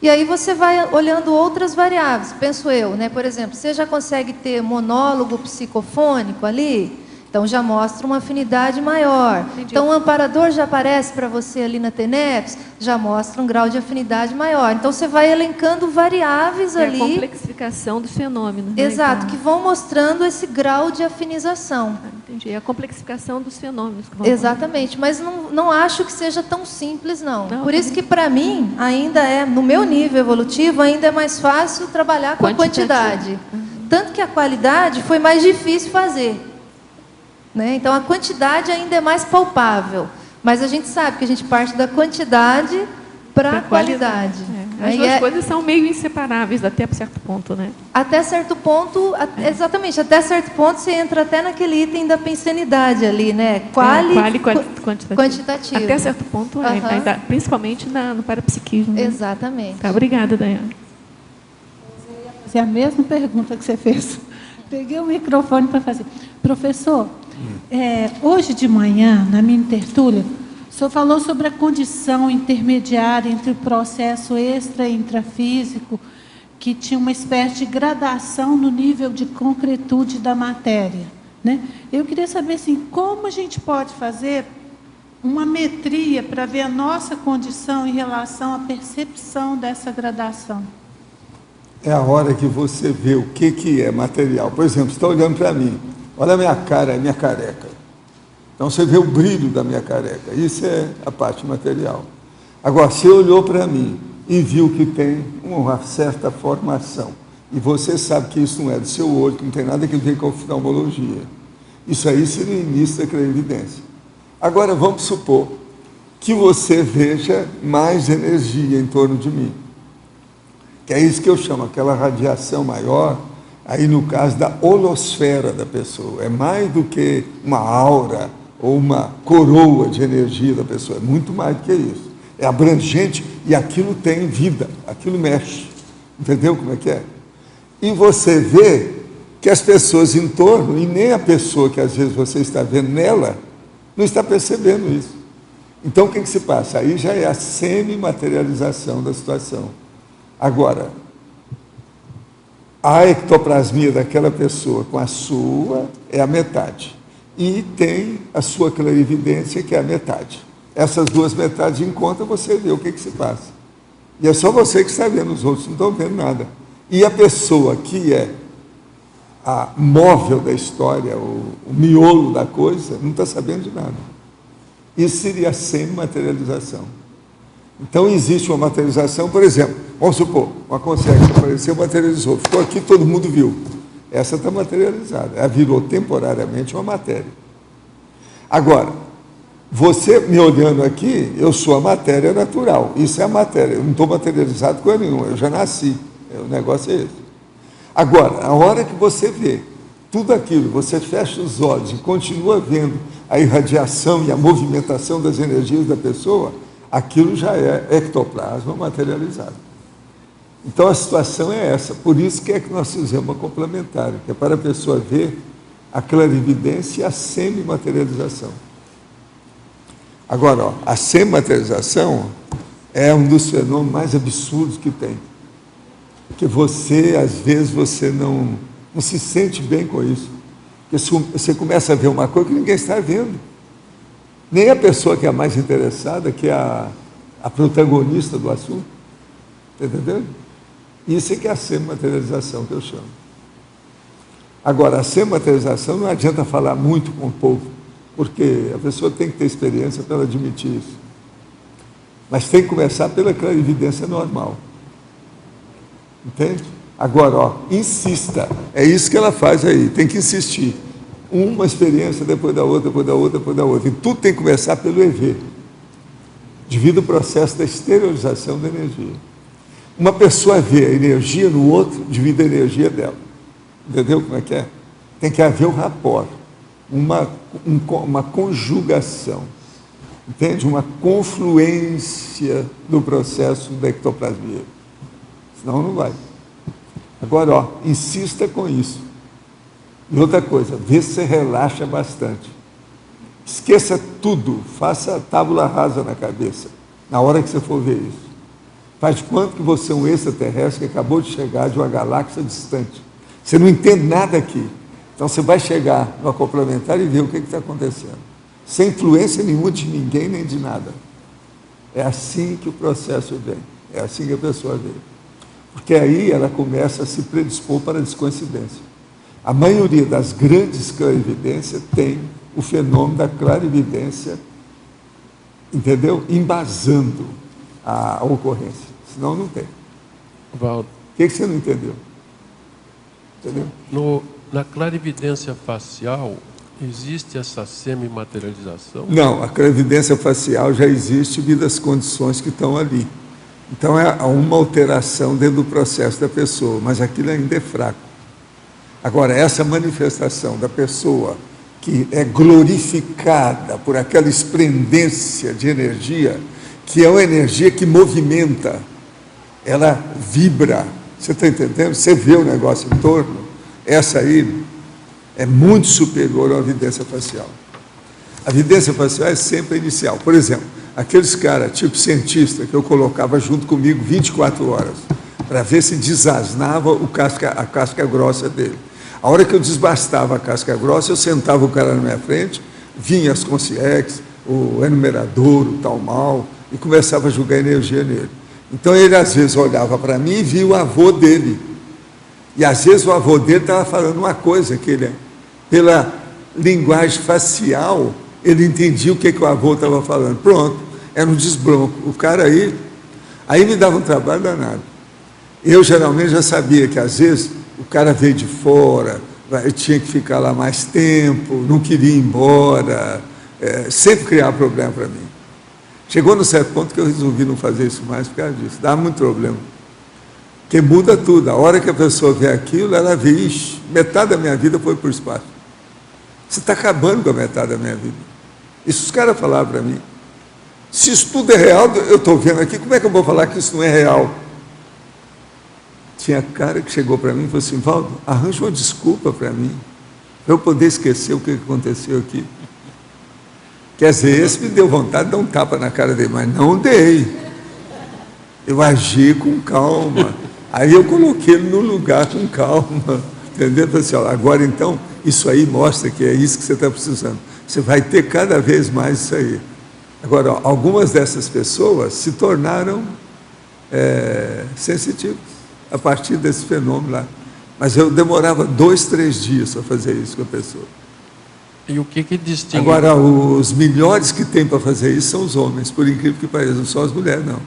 E aí você vai olhando outras variáveis, penso eu, né? Por exemplo, você já consegue ter monólogo psicofônico ali? Então já mostra uma afinidade maior. Entendi. Então o amparador já aparece para você ali na TENEPS, já mostra um grau de afinidade maior. Então você vai elencando variáveis ali. É a complexificação dos fenômenos. Né? Exato, então, que vão mostrando esse grau de afinização. Entendi, é a complexificação dos fenômenos. Que vão Exatamente, mas não acho que seja tão simples, não. Por isso que para mim, ainda no meu nível evolutivo, ainda é mais fácil trabalhar com a quantidade. Tanto que a qualidade foi mais difícil fazer. Né? Então, a quantidade ainda é mais palpável. Mas a gente sabe que a gente parte da quantidade para a qualidade. As duas coisas são meio inseparáveis até certo ponto, né? Até certo ponto, exatamente, até certo ponto você entra até naquele item da pensenidade ali, né? Quali quantitativo. Até certo ponto, ainda, principalmente no parapsiquismo. Né? Exatamente. Tá, obrigada, Daiane. Eu ia fazer a mesma pergunta que você fez. Peguei o microfone para fazer. Professor, hoje de manhã, na minha tertúlia, o senhor falou sobre a condição intermediária entre o processo extra e intrafísico, que tinha uma espécie de gradação no nível de concretude da matéria. Né? Eu queria saber assim, como a gente pode fazer uma metria para ver a nossa condição em relação à percepção dessa gradação. É a hora que você vê o que é material. Por exemplo, você está olhando para mim, olha a minha cara, a minha careca. Então você vê o brilho da minha careca, isso é a parte material. Agora, se olhou para mim e viu que tem uma certa formação, e você sabe que isso não é do seu olho, que não tem nada que ver com a oftalmologia, isso aí seria o início da clarividência. Agora, vamos supor que você veja mais energia em torno de mim, que é isso que eu chamo, aquela radiação maior, aí no caso da holosfera da pessoa, é mais do que uma aura ou uma coroa de energia da pessoa, é muito mais do que isso, é abrangente e aquilo tem vida, aquilo mexe, entendeu como é que é? E você vê que as pessoas em torno, e nem a pessoa que às vezes você está vendo nela, não está percebendo isso. Então o que se passa? Aí já é a semi-materialização da situação. Agora, a ectoplasmia daquela pessoa com a sua é a metade. E tem a sua clarividência, que é a metade. Essas duas metades encontram, você vê o que se passa. E é só você que está vendo, os outros não estão vendo nada. E a pessoa que é a móvel da história, o miolo da coisa, não está sabendo de nada. Isso seria a semi-materialização. Então, existe uma materialização, por exemplo, vamos supor, uma consciência apareceu, materializou, ficou aqui, todo mundo viu. Essa está materializada, ela virou temporariamente uma matéria. Agora, você me olhando aqui, eu sou a matéria natural, isso é a matéria, eu não estou materializado com nenhum, eu já nasci, o negócio é esse. Agora, a hora que você vê tudo aquilo, você fecha os olhos e continua vendo a irradiação e a movimentação das energias da pessoa, aquilo já é ectoplasma materializado. Então a situação é essa, por isso que nós fizemos uma complementar, que é para a pessoa ver a clarividência e a semi-materialização. Agora, a semi-materialização é um dos fenômenos mais absurdos que tem. Porque você, às vezes, você não se sente bem com isso. Porque você começa a ver uma coisa que ninguém está vendo. Nem a pessoa que é a mais interessada, que é a protagonista do assunto. Está entendendo? Isso é que é a semi-materialização que eu chamo. Agora, a semimaterialização não adianta falar muito com o povo, porque a pessoa tem que ter experiência para ela admitir isso. Mas tem que começar pela clarividência normal. Entende? Agora, ó, insista. É isso que ela faz aí, tem que insistir. Uma experiência depois da outra, depois da outra, depois da outra. E tudo tem que começar pelo EV, devido ao processo da exteriorização da energia. Uma pessoa vê a energia no outro, devido à energia dela. Entendeu como é que é? Tem que haver um rapport, uma conjugação, entende? Uma confluência do processo da ectoplasmia. Senão não vai. Agora, ó, insista com isso. E outra coisa, vê se você relaxa bastante. Esqueça tudo, faça tábula rasa na cabeça, na hora que você for ver isso. Faz de conta que você é um extraterrestre que acabou de chegar de uma galáxia distante. Você não entende nada aqui. Então você vai chegar no complementar e ver o que está acontecendo. Sem influência nenhuma de ninguém nem de nada. É assim que o processo vem. É assim que a pessoa vê. Porque aí ela começa a se predispor para a descoincidência. A maioria das grandes clarividências tem o fenômeno da clarividência, entendeu? Embasando a ocorrência. Senão não tem. Valdo. O que você não entendeu? Entendeu? Na clarividência facial, existe essa semimaterialização? Não, a clarividência facial já existe devido às condições que estão ali. Então, há uma alteração dentro do processo da pessoa, mas aquilo ainda é fraco. Agora, essa manifestação da pessoa que é glorificada por aquela esplendência de energia, que é uma energia que movimenta, ela vibra. Você está entendendo? Você vê o negócio em torno, essa aí é muito superior à evidência facial. A evidência facial é sempre a inicial. Por exemplo, aqueles caras, tipo cientista, que eu colocava junto comigo 24 horas, para ver se desasnava a casca grossa dele. A hora que eu desbastava a casca grossa, eu sentava o cara na minha frente, vinha as consciências, o enumerador, o tal mal, e começava a jogar energia nele. Então ele às vezes olhava para mim e via o avô dele. E às vezes o avô dele estava falando uma coisa que ele, pela linguagem facial, ele entendia o que o avô estava falando. Pronto, era um desbronco. O cara aí me dava um trabalho danado. Eu geralmente já sabia que às vezes o cara veio de fora, tinha que ficar lá mais tempo, não queria ir embora, sempre criava problema para mim. Chegou no certo ponto que eu resolvi não fazer isso mais por causa disso. Dá muito problema. Porque muda tudo. A hora que a pessoa vê aquilo, ela vê, ixi, metade da minha vida foi por espaço. Você está acabando com a metade da minha vida. Isso os caras falaram para mim. Se isso tudo é real, eu estou vendo aqui, como é que eu vou falar que isso não é real? Tinha cara que chegou para mim e falou assim, Valdo, arranja uma desculpa para mim, para eu poder esquecer o que aconteceu aqui. Quer dizer, esse me deu vontade de dar um tapa na cara dele, mas não dei. Eu agi com calma. Aí eu coloquei ele no lugar com calma. Entendeu? Pessoal, agora então, isso aí mostra que é isso que você está precisando. Você vai ter cada vez mais isso aí. Agora, algumas dessas pessoas se tornaram sensitivas a partir desse fenômeno lá. Mas eu demorava 2, 3 dias para fazer isso com a pessoa. E o que distingue? Agora, os melhores que tem para fazer isso são os homens, por incrível que pareça, não são as mulheres, não.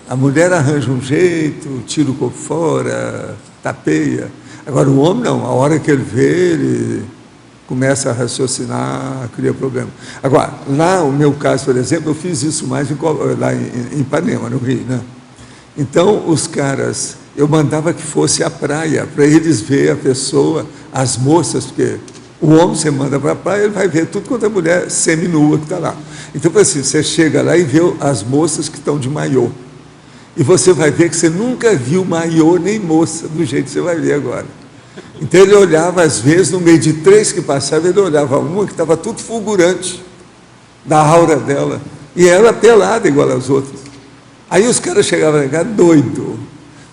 A mulher arranja um jeito, tira o corpo fora, tapeia. Agora, o homem não, a hora que ele vê, ele começa a raciocinar, cria problema. Agora, lá, o meu caso, por exemplo, eu fiz isso mais lá em Ipanema, no Rio, né? Então, os caras, eu mandava que fosse à praia, para eles verem a pessoa, as moças, porque o homem você manda para a praia, ele vai ver tudo quanto é mulher seminua que está lá. Então, assim, você chega lá e vê as moças que estão de maiô. E você vai ver que você nunca viu maiô nem moça, do jeito que você vai ver agora. Então, ele olhava, às vezes, no meio de 3 que passavam, ele olhava uma que estava tudo fulgurante, da aura dela, e ela pelada igual às outras. Aí os caras chegavam lá, doido.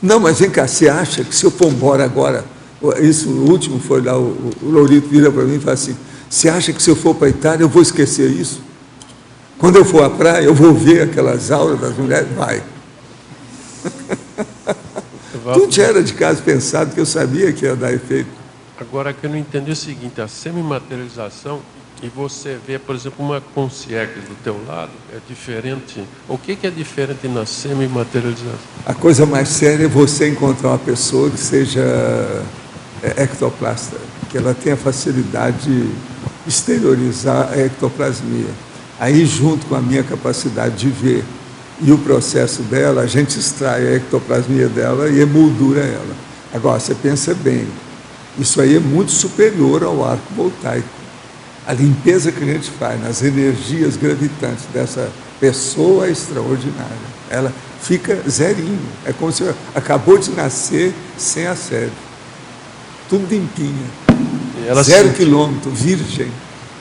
Não, mas vem cá, você acha que se eu for embora agora, isso, o último foi lá, o Lourito vira para mim e fala assim, você acha que se eu for para a Itália, eu vou esquecer isso? Quando eu for à praia, eu vou ver aquelas auras das mulheres? Vai. Tudo já era de caso pensado, que eu sabia que ia dar efeito. Agora, que eu não entendi o seguinte, a semimaterialização, e você vê, por exemplo, uma concierge do teu lado, é diferente. O que é diferente na semimaterialização? A coisa mais séria é você encontrar uma pessoa que seja ectoplasta, que ela tenha facilidade de exteriorizar a ectoplasmia. Aí, junto com a minha capacidade de ver e o processo dela, a gente extrai a ectoplasmia dela e emoldura ela. Agora, você pensa bem, isso aí é muito superior ao arco voltaico. A limpeza que a gente faz nas energias gravitantes dessa pessoa é extraordinária. Ela fica zerinho. É como se acabou de nascer sem assédio. Tudo limpinha. 0 quilômetro, virgem,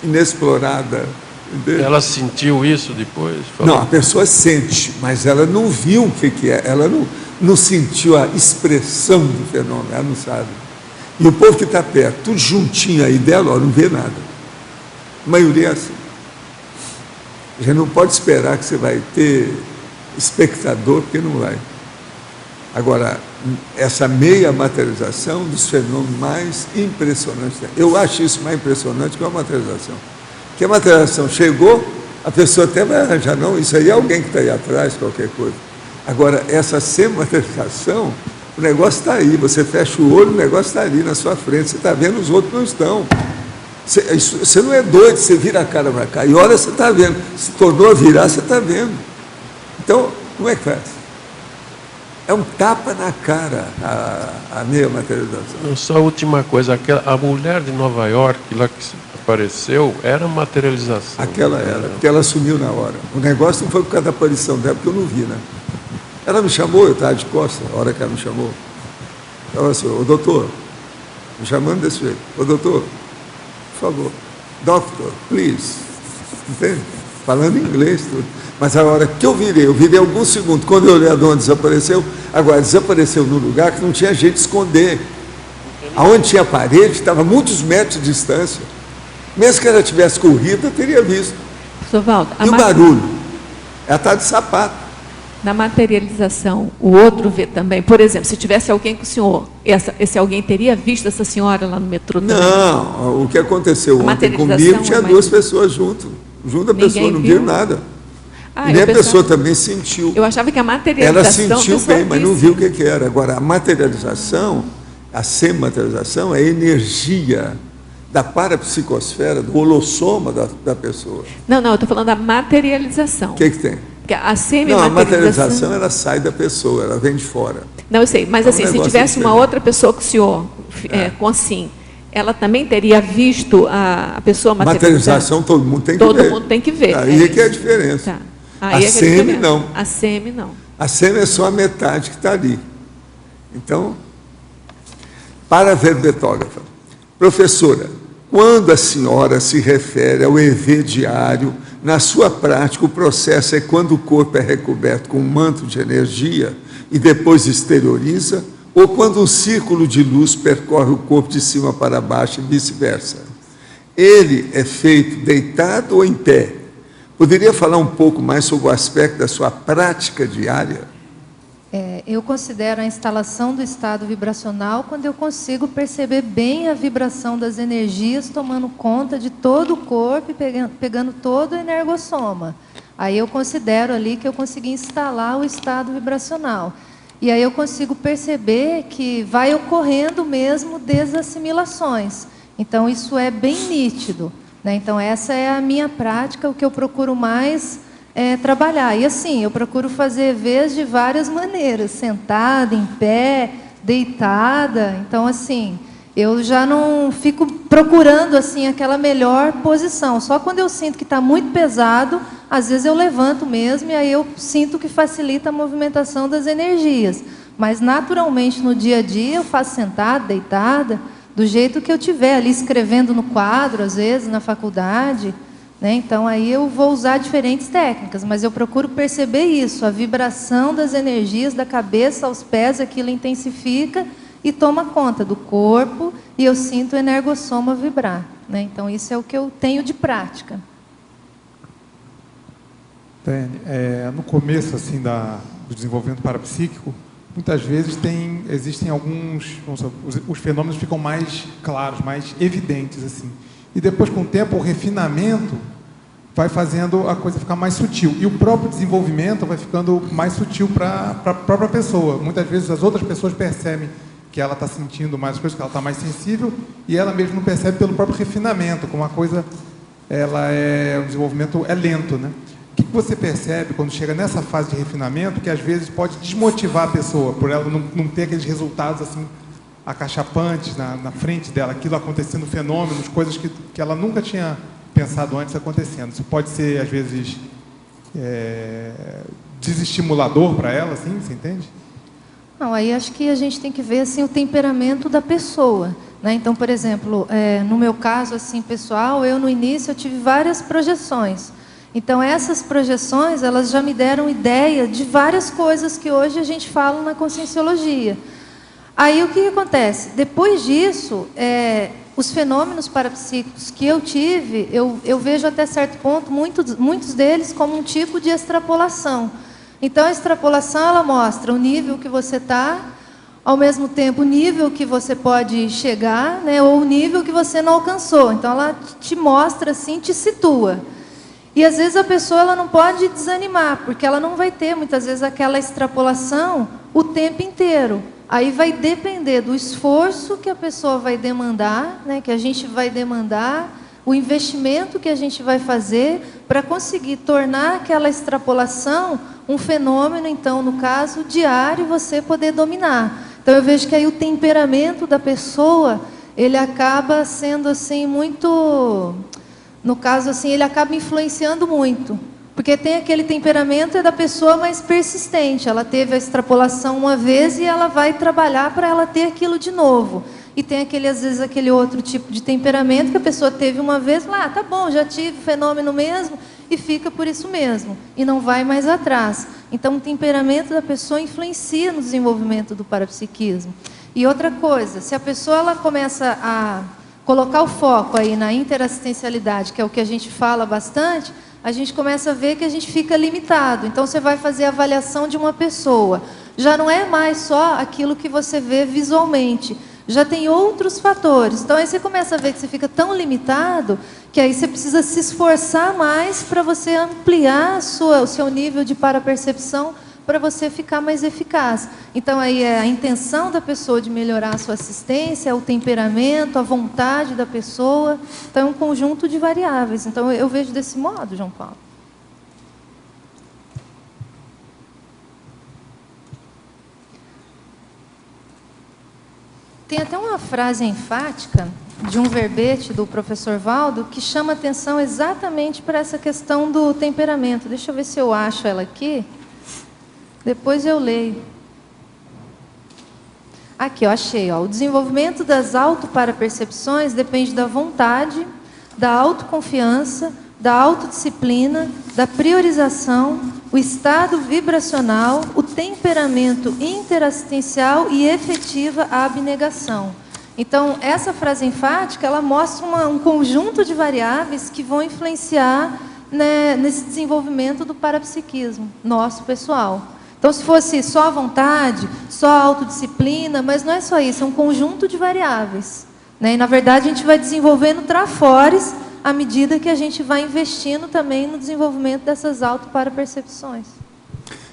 inexplorada. Entendeu? Ela sentiu isso depois? Falou. Não, a pessoa sente, mas ela não viu o que é. Ela não sentiu a expressão do fenômeno, ela não sabe. E o povo que está perto, tudo juntinho aí dela, ó, não vê nada. A maioria é assim. A gente não pode esperar que você vai ter espectador, porque não vai. Agora, essa meia materialização dos fenômenos mais impressionantes. Eu acho isso mais impressionante que a materialização. Porque a materialização chegou, a pessoa até vai arranjar, não, isso aí é alguém que está aí atrás, qualquer coisa. Agora, essa semi-materialização, o negócio está aí, você fecha o olho, o negócio está ali na sua frente, você está vendo, os outros não estão. Você não é doido, você vira a cara para cá, e olha, você está vendo. Se tornou a virar, você está vendo. Então, como é que faz? É um tapa na cara a meia materialização. Só a última coisa, a mulher de Nova York, lá que apareceu, era materialização. Aquela era, porque ela sumiu na hora. O negócio não foi por causa da aparição dela, porque eu não vi, né? Ela me chamou, eu estava de costas, a hora que ela me chamou. Ela assim, ô doutor, me chamando desse jeito, ô doutor, por favor, doctor, please, entende? Falando inglês, tudo. Mas a hora que eu virei alguns segundos, quando eu olhei a dona desapareceu, agora desapareceu num lugar que não tinha jeito de esconder. Aonde tinha parede, estava a muitos metros de distância. Mesmo que ela tivesse corrido, eu teria visto. Professor Valdo, e o barulho? Ela está de sapato. Na materialização, o outro vê também. Por exemplo, se tivesse alguém com o senhor, esse alguém teria visto essa senhora lá no metrô também? Não, o que aconteceu ontem comigo, tinha duas pessoas junto a pessoa, não viu nada. Nem a pessoa também sentiu. Eu achava que a materialização... Ela sentiu bem, mas não viu o que era. Agora, a materialização, a semimaterialização, é a energia da parapsicosfera, do holossoma da pessoa. Não, eu estou falando da materialização. O que tem? Porque a semimaterialização... Não, a materialização, ela sai da pessoa, ela vem de fora. Não, eu sei, mas assim, se tivesse uma outra pessoa que o senhor, com assim, ela também teria visto a pessoa materializada? Materialização, todo mundo tem que ver. Todo mundo tem que ver. Aí é que é a diferença. Tá. A semi, não. A semi, não. A semi é só a metade que está ali. Então, para a verbetógrafa, professora, quando a senhora se refere ao EV diário, na sua prática, o processo é quando o corpo é recoberto com um manto de energia e depois exterioriza, ou quando um círculo de luz percorre o corpo de cima para baixo e vice-versa? Ele é feito deitado ou em pé? Poderia falar um pouco mais sobre o aspecto da sua prática diária? Eu considero a instalação do estado vibracional quando eu consigo perceber bem a vibração das energias tomando conta de todo o corpo e pegando todo o energossoma. Aí eu considero ali que eu consegui instalar o estado vibracional. E aí eu consigo perceber que vai ocorrendo mesmo desassimilações. Então isso é bem nítido, né? Então essa é a minha prática, o que eu procuro mais trabalhar. E assim, eu procuro fazer EVs de várias maneiras, sentada, em pé, deitada. Então assim, eu já não fico procurando assim aquela melhor posição. Só quando eu sinto que está muito pesado, às vezes eu levanto mesmo e aí eu sinto que facilita a movimentação das energias. Mas naturalmente no dia a dia eu faço sentada, deitada, do jeito que eu tiver ali escrevendo no quadro, às vezes na faculdade, né? Então aí eu vou usar diferentes técnicas, mas eu procuro perceber isso, a vibração das energias da cabeça aos pés, aquilo intensifica e toma conta do corpo e eu sinto o energossoma vibrar, né? Então isso é o que eu tenho de prática. No começo assim do desenvolvimento parapsíquico, muitas vezes existem alguns, os fenômenos ficam mais claros, mais evidentes assim. E depois, com o tempo, o refinamento vai fazendo a coisa ficar mais sutil. E o próprio desenvolvimento vai ficando mais sutil para a própria pessoa. Muitas vezes as outras pessoas percebem que ela está sentindo mais coisas, que ela está mais sensível, e ela mesmo não percebe pelo próprio refinamento, como a coisa, o desenvolvimento é lento, né? O que você percebe quando chega nessa fase de refinamento, que às vezes pode desmotivar a pessoa, por ela não ter aqueles resultados assim acachapantes na frente dela, aquilo acontecendo, fenômenos, coisas que ela nunca tinha pensado antes acontecendo. Isso pode ser, às vezes, desestimulador para ela, assim, você entende? Não, aí acho que a gente tem que ver assim, o temperamento da pessoa, né? Então, por exemplo, no meu caso assim, pessoal, no início eu tive várias projeções. Então, essas projeções, elas já me deram ideia de várias coisas que hoje a gente fala na conscienciologia. Aí, o que acontece? Depois disso, os fenômenos parapsíquicos que eu tive, eu vejo até certo ponto, muitos deles como um tipo de extrapolação. Então, a extrapolação, ela mostra o nível que você está, ao mesmo tempo, o nível que você pode chegar, né, ou o nível que você não alcançou. Então, ela te mostra, assim, te situa. E, às vezes, a pessoa ela não pode desanimar, porque ela não vai ter, muitas vezes, aquela extrapolação o tempo inteiro. Aí vai depender do esforço que a pessoa vai demandar, né, que a gente vai demandar, o investimento que a gente vai fazer para conseguir tornar aquela extrapolação um fenômeno, então, no caso, diário, você poder dominar. Então, eu vejo que aí o temperamento da pessoa, ele acaba sendo, assim, muito... No caso, assim, ele acaba influenciando muito. Porque tem aquele temperamento da pessoa mais persistente. Ela teve a extrapolação uma vez e ela vai trabalhar para ela ter aquilo de novo. E tem às vezes, aquele outro tipo de temperamento que a pessoa teve uma vez, tá bom, já tive fenômeno mesmo, e fica por isso mesmo, e não vai mais atrás. Então, o temperamento da pessoa influencia no desenvolvimento do parapsiquismo. E outra coisa, se a pessoa ela começa a colocar o foco aí na interassistencialidade, que é o que a gente fala bastante, a gente começa a ver que a gente fica limitado. Então, você vai fazer a avaliação de uma pessoa. Já não é mais só aquilo que você vê visualmente. Já tem outros fatores. Então, aí você começa a ver que você fica tão limitado que aí você precisa se esforçar mais para você ampliar o seu nível de parapercepção para você ficar mais eficaz. Então, aí é a intenção da pessoa de melhorar a sua assistência, é o temperamento, a vontade da pessoa. Então, é um conjunto de variáveis. Então, eu vejo desse modo, João Paulo. Tem até uma frase enfática de um verbete do professor Valdo que chama atenção exatamente para essa questão do temperamento. Deixa eu ver se eu acho ela aqui. Depois eu leio. Aqui, achei. O desenvolvimento das autoparapercepções depende da vontade, da autoconfiança, da autodisciplina, da priorização, o estado vibracional, o temperamento interassistencial e efetiva abnegação. Então, essa frase enfática, ela mostra um conjunto de variáveis que vão influenciar, né, nesse desenvolvimento do parapsiquismo nosso pessoal. Então, se fosse só a vontade, só a autodisciplina, mas não é só isso, é um conjunto de variáveis, né? E, na verdade, a gente vai desenvolvendo trafores à medida que a gente vai investindo também no desenvolvimento dessas autoparapercepções.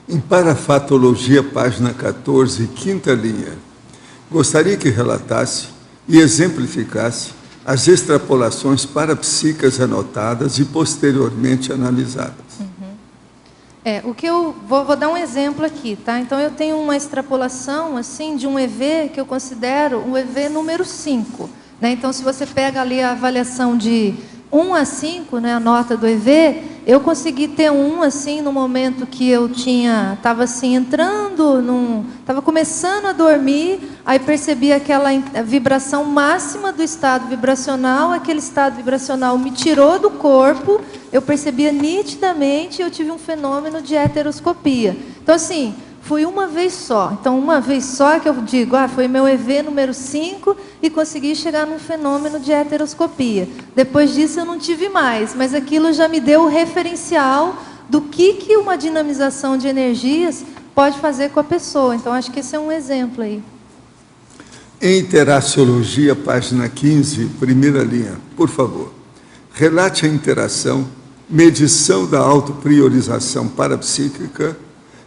Em Parafatologia, página 14, quinta linha, gostaria que relatasse e exemplificasse as extrapolações parapsíquicas anotadas e posteriormente analisadas. O que eu vou dar um exemplo aqui, tá? Então, eu tenho uma extrapolação assim de um EV que eu considero o EV número 5. Né? Então, se você pega ali a avaliação de 1 a 5, né, a nota do EV, eu consegui ter um assim no momento que eu estava assim estava começando a dormir, aí percebi aquela vibração máxima do estado vibracional, aquele estado vibracional me tirou do corpo, eu percebia nitidamente, eu tive um fenômeno de heteroscopia. Então, assim, fui uma vez só. Então, uma vez só que eu digo, foi meu EV número 5 e consegui chegar num fenômeno de heteroscopia. Depois disso, eu não tive mais, mas aquilo já me deu o referencial do que uma dinamização de energias pode fazer com a pessoa. Então, acho que esse é um exemplo aí. Em Interaciologia, página 15, primeira linha, por favor. Relate a interação, medição da autopriorização parapsíquica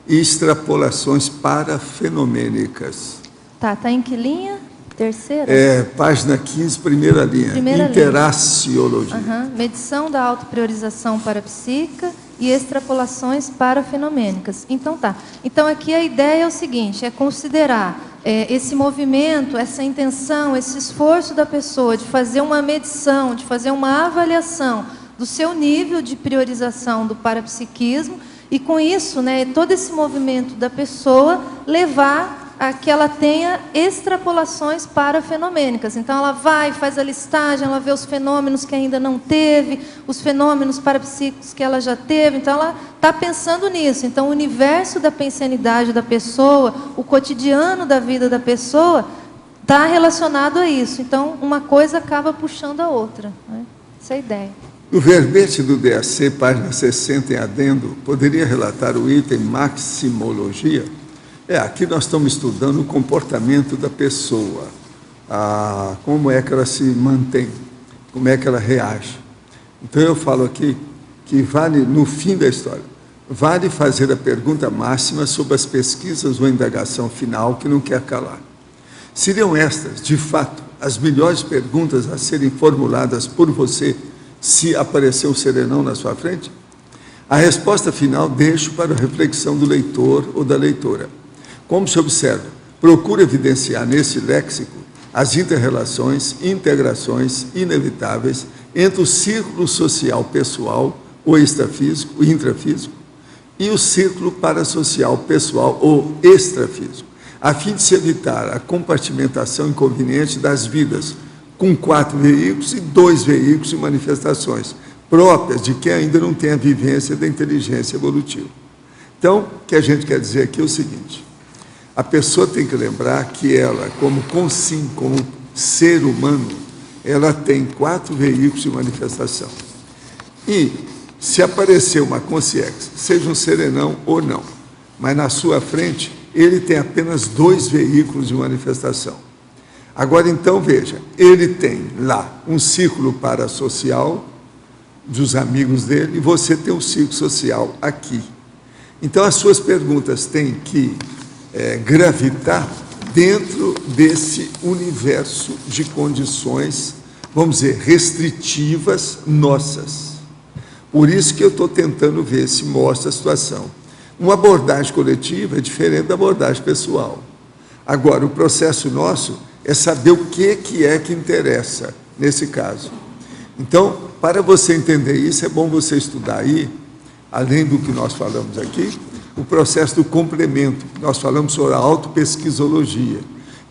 e extrapolações parafenomênicas. Tá em que linha? Terceira? Página 15, primeira linha. Interaciologia. Medição da autopriorização parapsíquica e extrapolações parafenomênicas. Então, tá. Então, aqui a ideia é o seguinte, é considerar esse movimento, essa intenção, esse esforço da pessoa de fazer uma medição, de fazer uma avaliação do seu nível de priorização do parapsiquismo e, com isso, né, todo esse movimento da pessoa levar a que ela tenha extrapolações parafenomênicas. Então, ela vai, faz a listagem, ela vê os fenômenos que ainda não teve, os fenômenos parapsíquicos que ela já teve. Então, ela está pensando nisso. Então, o universo da pensanidade da pessoa, o cotidiano da vida da pessoa, está relacionado a isso. Então, uma coisa acaba puxando a outra, né? Essa é a ideia. No verbete do DAC, página 60 em adendo, poderia relatar o item maximologia? Aqui nós estamos estudando o comportamento da pessoa, como é que ela se mantém, como é que ela reage. Então eu falo aqui que vale, no fim da história, vale fazer a pergunta máxima sobre as pesquisas ou indagação final que não quer calar. Seriam estas, de fato, as melhores perguntas a serem formuladas por você se aparecer um serenão na sua frente? A resposta final deixo para a reflexão do leitor ou da leitora. Como se observa, procura evidenciar nesse léxico as inter-relações, integrações inevitáveis entre o círculo social pessoal ou extrafísico, intrafísico, e o círculo parasocial pessoal ou extrafísico, a fim de se evitar a compartimentação inconveniente das vidas, com 4 veículos e 2 veículos e manifestações, próprias de quem ainda não tem a vivência da inteligência evolutiva. Então, o que a gente quer dizer aqui é o seguinte: a pessoa tem que lembrar que ela, como ser humano, ela tem 4 veículos de manifestação. E, se aparecer uma consciência, seja um serenão ou não, mas na sua frente, ele tem apenas 2 veículos de manifestação. Agora, então, veja, ele tem lá um círculo parasocial dos amigos dele, e você tem um círculo social aqui. Então, as suas perguntas têm que gravitar dentro desse universo de condições, vamos dizer, restritivas nossas. Por isso que eu estou tentando ver se mostra a situação. Uma abordagem coletiva é diferente da abordagem pessoal. Agora, o processo nosso é saber o que é que interessa nesse caso. Então, para você entender isso, é bom você estudar aí, além do que nós falamos aqui, o processo do complemento. Nós falamos sobre a autopesquisologia.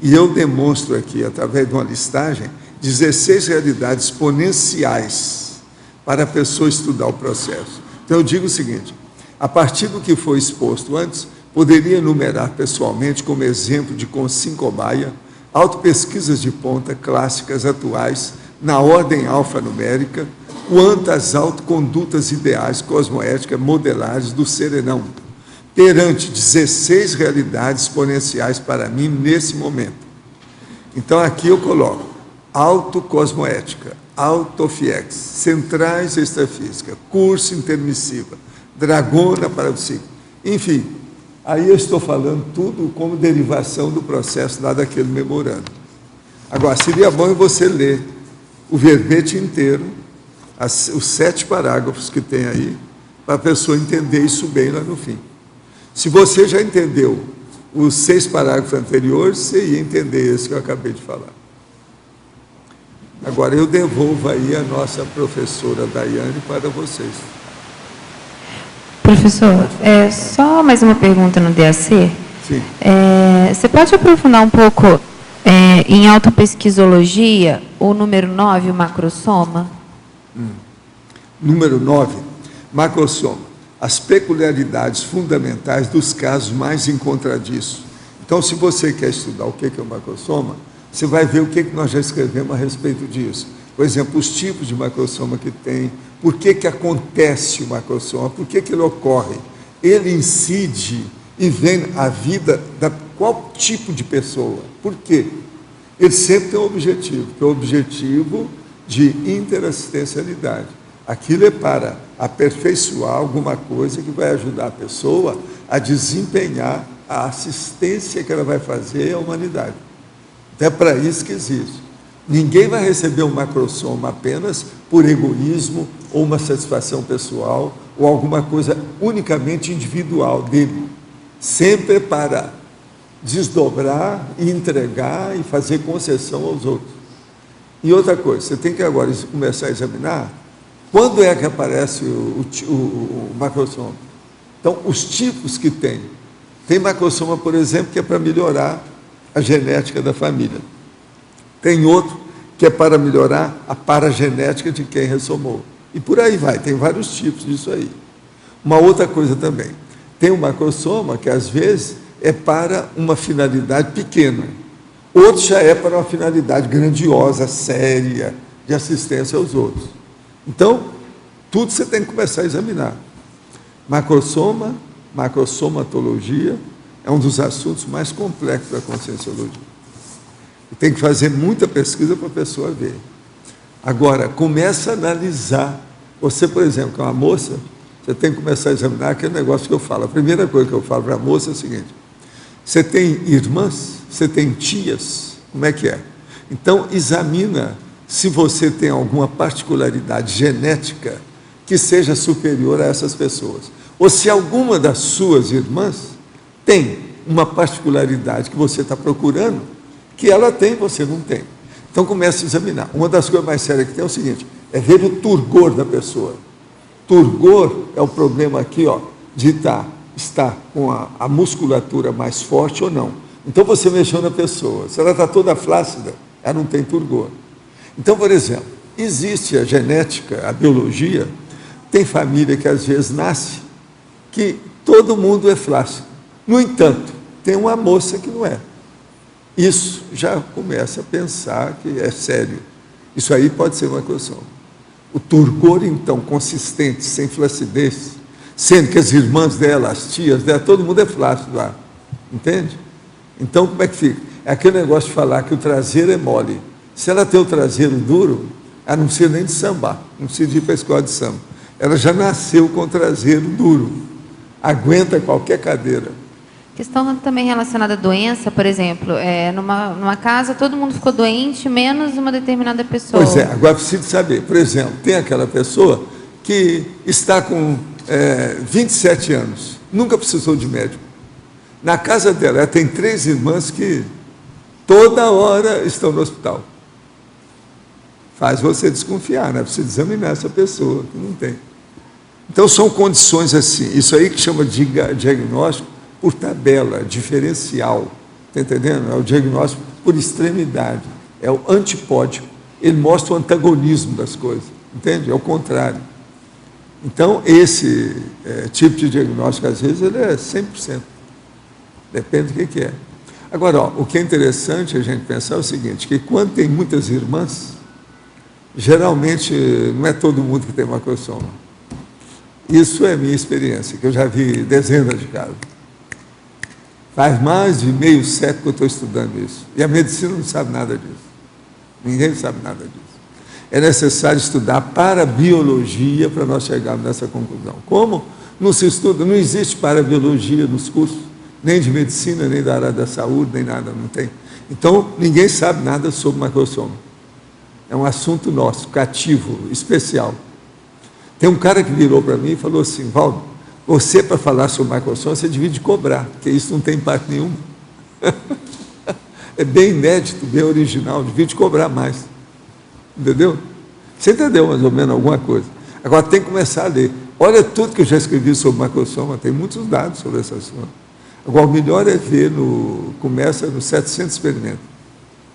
E eu demonstro aqui, através de uma listagem, 16 realidades exponenciais para a pessoa estudar o processo. Então, eu digo o seguinte: a partir do que foi exposto antes, poderia enumerar pessoalmente, como exemplo de Consim Cobaia, autopesquisas de ponta clássicas atuais, na ordem alfanumérica, quanto às autocondutas ideais cosmoéticas modelares do serenão, perante 16 realidades exponenciais para mim nesse momento. Então, aqui eu coloco autocosmoética, autofiex, centrais extrafísica, curso intermissiva, dragona parapsíquica, enfim, aí eu estou falando tudo como derivação do processo lá daquele memorando. Agora, seria bom você ler o verbete inteiro, os 7 parágrafos que tem aí, para a pessoa entender isso bem lá no fim. Se você já entendeu os 6 parágrafos anteriores, você ia entender esse que eu acabei de falar. Agora, eu devolvo aí a nossa professora Daiane para vocês. Professor, só mais uma pergunta no DAC. Sim. Você pode aprofundar um pouco em autopesquisologia, o número 9, o macrosoma? Número 9, macrosoma. As peculiaridades fundamentais dos casos mais encontradiços. Então, se você quer estudar o que é o macrosoma, você vai ver o que nós já escrevemos a respeito disso. Por exemplo, os tipos de macrosoma que tem, por que acontece o macrosoma, por que ele ocorre. Ele incide e vem a vida da qual tipo de pessoa. Por quê? Ele sempre tem um objetivo, que é o objetivo de interassistencialidade. Aquilo é para aperfeiçoar alguma coisa que vai ajudar a pessoa a desempenhar a assistência que ela vai fazer à humanidade. Então é para isso que existe. Ninguém vai receber um macrosoma apenas por egoísmo ou uma satisfação pessoal ou alguma coisa unicamente individual dele. Sempre para desdobrar e entregar e fazer concessão aos outros. E outra coisa, você tem que agora começar a examinar quando é que aparece o macrosoma. Então, os tipos que tem. Tem macrosoma, por exemplo, que é para melhorar a genética da família. Tem outro que é para melhorar a paragenética de quem ressomou. E por aí vai, tem vários tipos disso aí. Uma outra coisa também, tem um macrosoma que às vezes é para uma finalidade pequena. Outro já é para uma finalidade grandiosa, séria, de assistência aos outros. Então, tudo você tem que começar a examinar. Macrosoma, macrosomatologia, é um dos assuntos mais complexos da conscienciologia. E tem que fazer muita pesquisa para a pessoa ver. Agora, começa a analisar. Você, por exemplo, que é uma moça, você tem que começar a examinar aquele negócio que eu falo. A primeira coisa que eu falo para a moça é o seguinte: você tem irmãs? Você tem tias? Como é que é? Então, examina se você tem alguma particularidade genética que seja superior a essas pessoas. Ou se alguma das suas irmãs tem uma particularidade que você está procurando, que ela tem e você não tem. Então, comece a examinar. Uma das coisas mais sérias que tem é o seguinte, é ver o turgor da pessoa. Turgor é o problema aqui, ó, de estar com a musculatura mais forte ou não. Então, você mexeu na pessoa. Se ela está toda flácida, ela não tem turgor. Então, por exemplo, existe a genética, a biologia, tem família que às vezes nasce que todo mundo é flácido. No entanto, tem uma moça que não é. Isso já começa a pensar que é sério. Isso aí pode ser uma questão. O turgor, então, consistente, sem flacidez, sendo que as irmãs dela, as tias dela, todo mundo é flácido lá. Entende? Então, como é que fica? É aquele negócio de falar que o traseiro é mole. Se ela tem o traseiro duro, ela não precisa nem de sambar, não precisa de ir para a escola de samba. Ela já nasceu com o traseiro duro. Aguenta qualquer cadeira. Questão também relacionada à doença, por exemplo, numa casa todo mundo ficou doente, menos uma determinada pessoa. Pois é, agora preciso saber, por exemplo, tem aquela pessoa que está com 27 anos, nunca precisou de médico. Na casa dela, ela tem 3 irmãs que toda hora estão no hospital. Faz você desconfiar, né? Precisa examinar essa pessoa, que não tem. Então, são condições assim, isso aí que chama de diagnóstico por tabela, diferencial, está entendendo? É o diagnóstico por extremidade, é o antipódico, ele mostra o antagonismo das coisas, entende? É o contrário. Então, esse tipo de diagnóstico, às vezes, ele é 100%, depende do que é. Agora, ó, o que é interessante a gente pensar é o seguinte, que quando tem muitas irmãs, geralmente não é todo mundo que tem macrosoma. Isso é minha experiência, que eu já vi dezenas de casos. Faz mais de meio século que eu estou estudando isso. E a medicina não sabe nada disso. Ninguém sabe nada disso. É necessário estudar parabiologia para nós chegarmos nessa conclusão. Como não se estuda, não existe parabiologia nos cursos, nem de medicina, nem da área da saúde, nem nada, não tem. Então, ninguém sabe nada sobre macrosoma. É um assunto nosso, cativo, especial. Tem um cara que virou para mim e falou assim: Valdo, você, para falar sobre macrosoma, você devia de cobrar, porque isso não tem impacto nenhum. É bem inédito, bem original, devia de cobrar mais. Entendeu? Você entendeu mais ou menos alguma coisa. Agora tem que começar a ler. Olha tudo que eu já escrevi sobre macrosoma, tem muitos dados sobre essa assunto. Agora, o melhor é ver, começa nos 700 experimentos.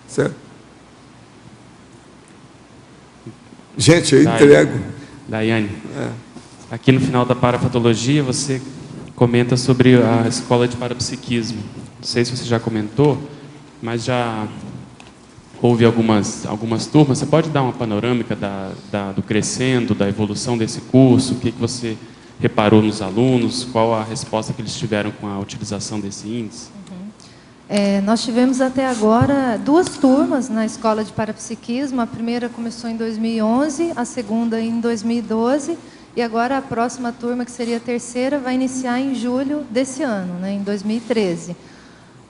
Certo? Gente, eu entrego. Daiane, aqui no final da parafatologia, você comenta sobre a escola de parapsiquismo. Não sei se você já comentou, mas já houve algumas turmas. Você pode dar uma panorâmica do crescendo, da evolução desse curso? O que você reparou nos alunos? Qual a resposta que eles tiveram com a utilização desse índice? Nós tivemos até agora 2 turmas na Escola de Parapsiquismo. A primeira começou em 2011, a segunda em 2012, e agora a próxima turma, que seria a terceira, vai iniciar em julho desse ano, né, em 2013.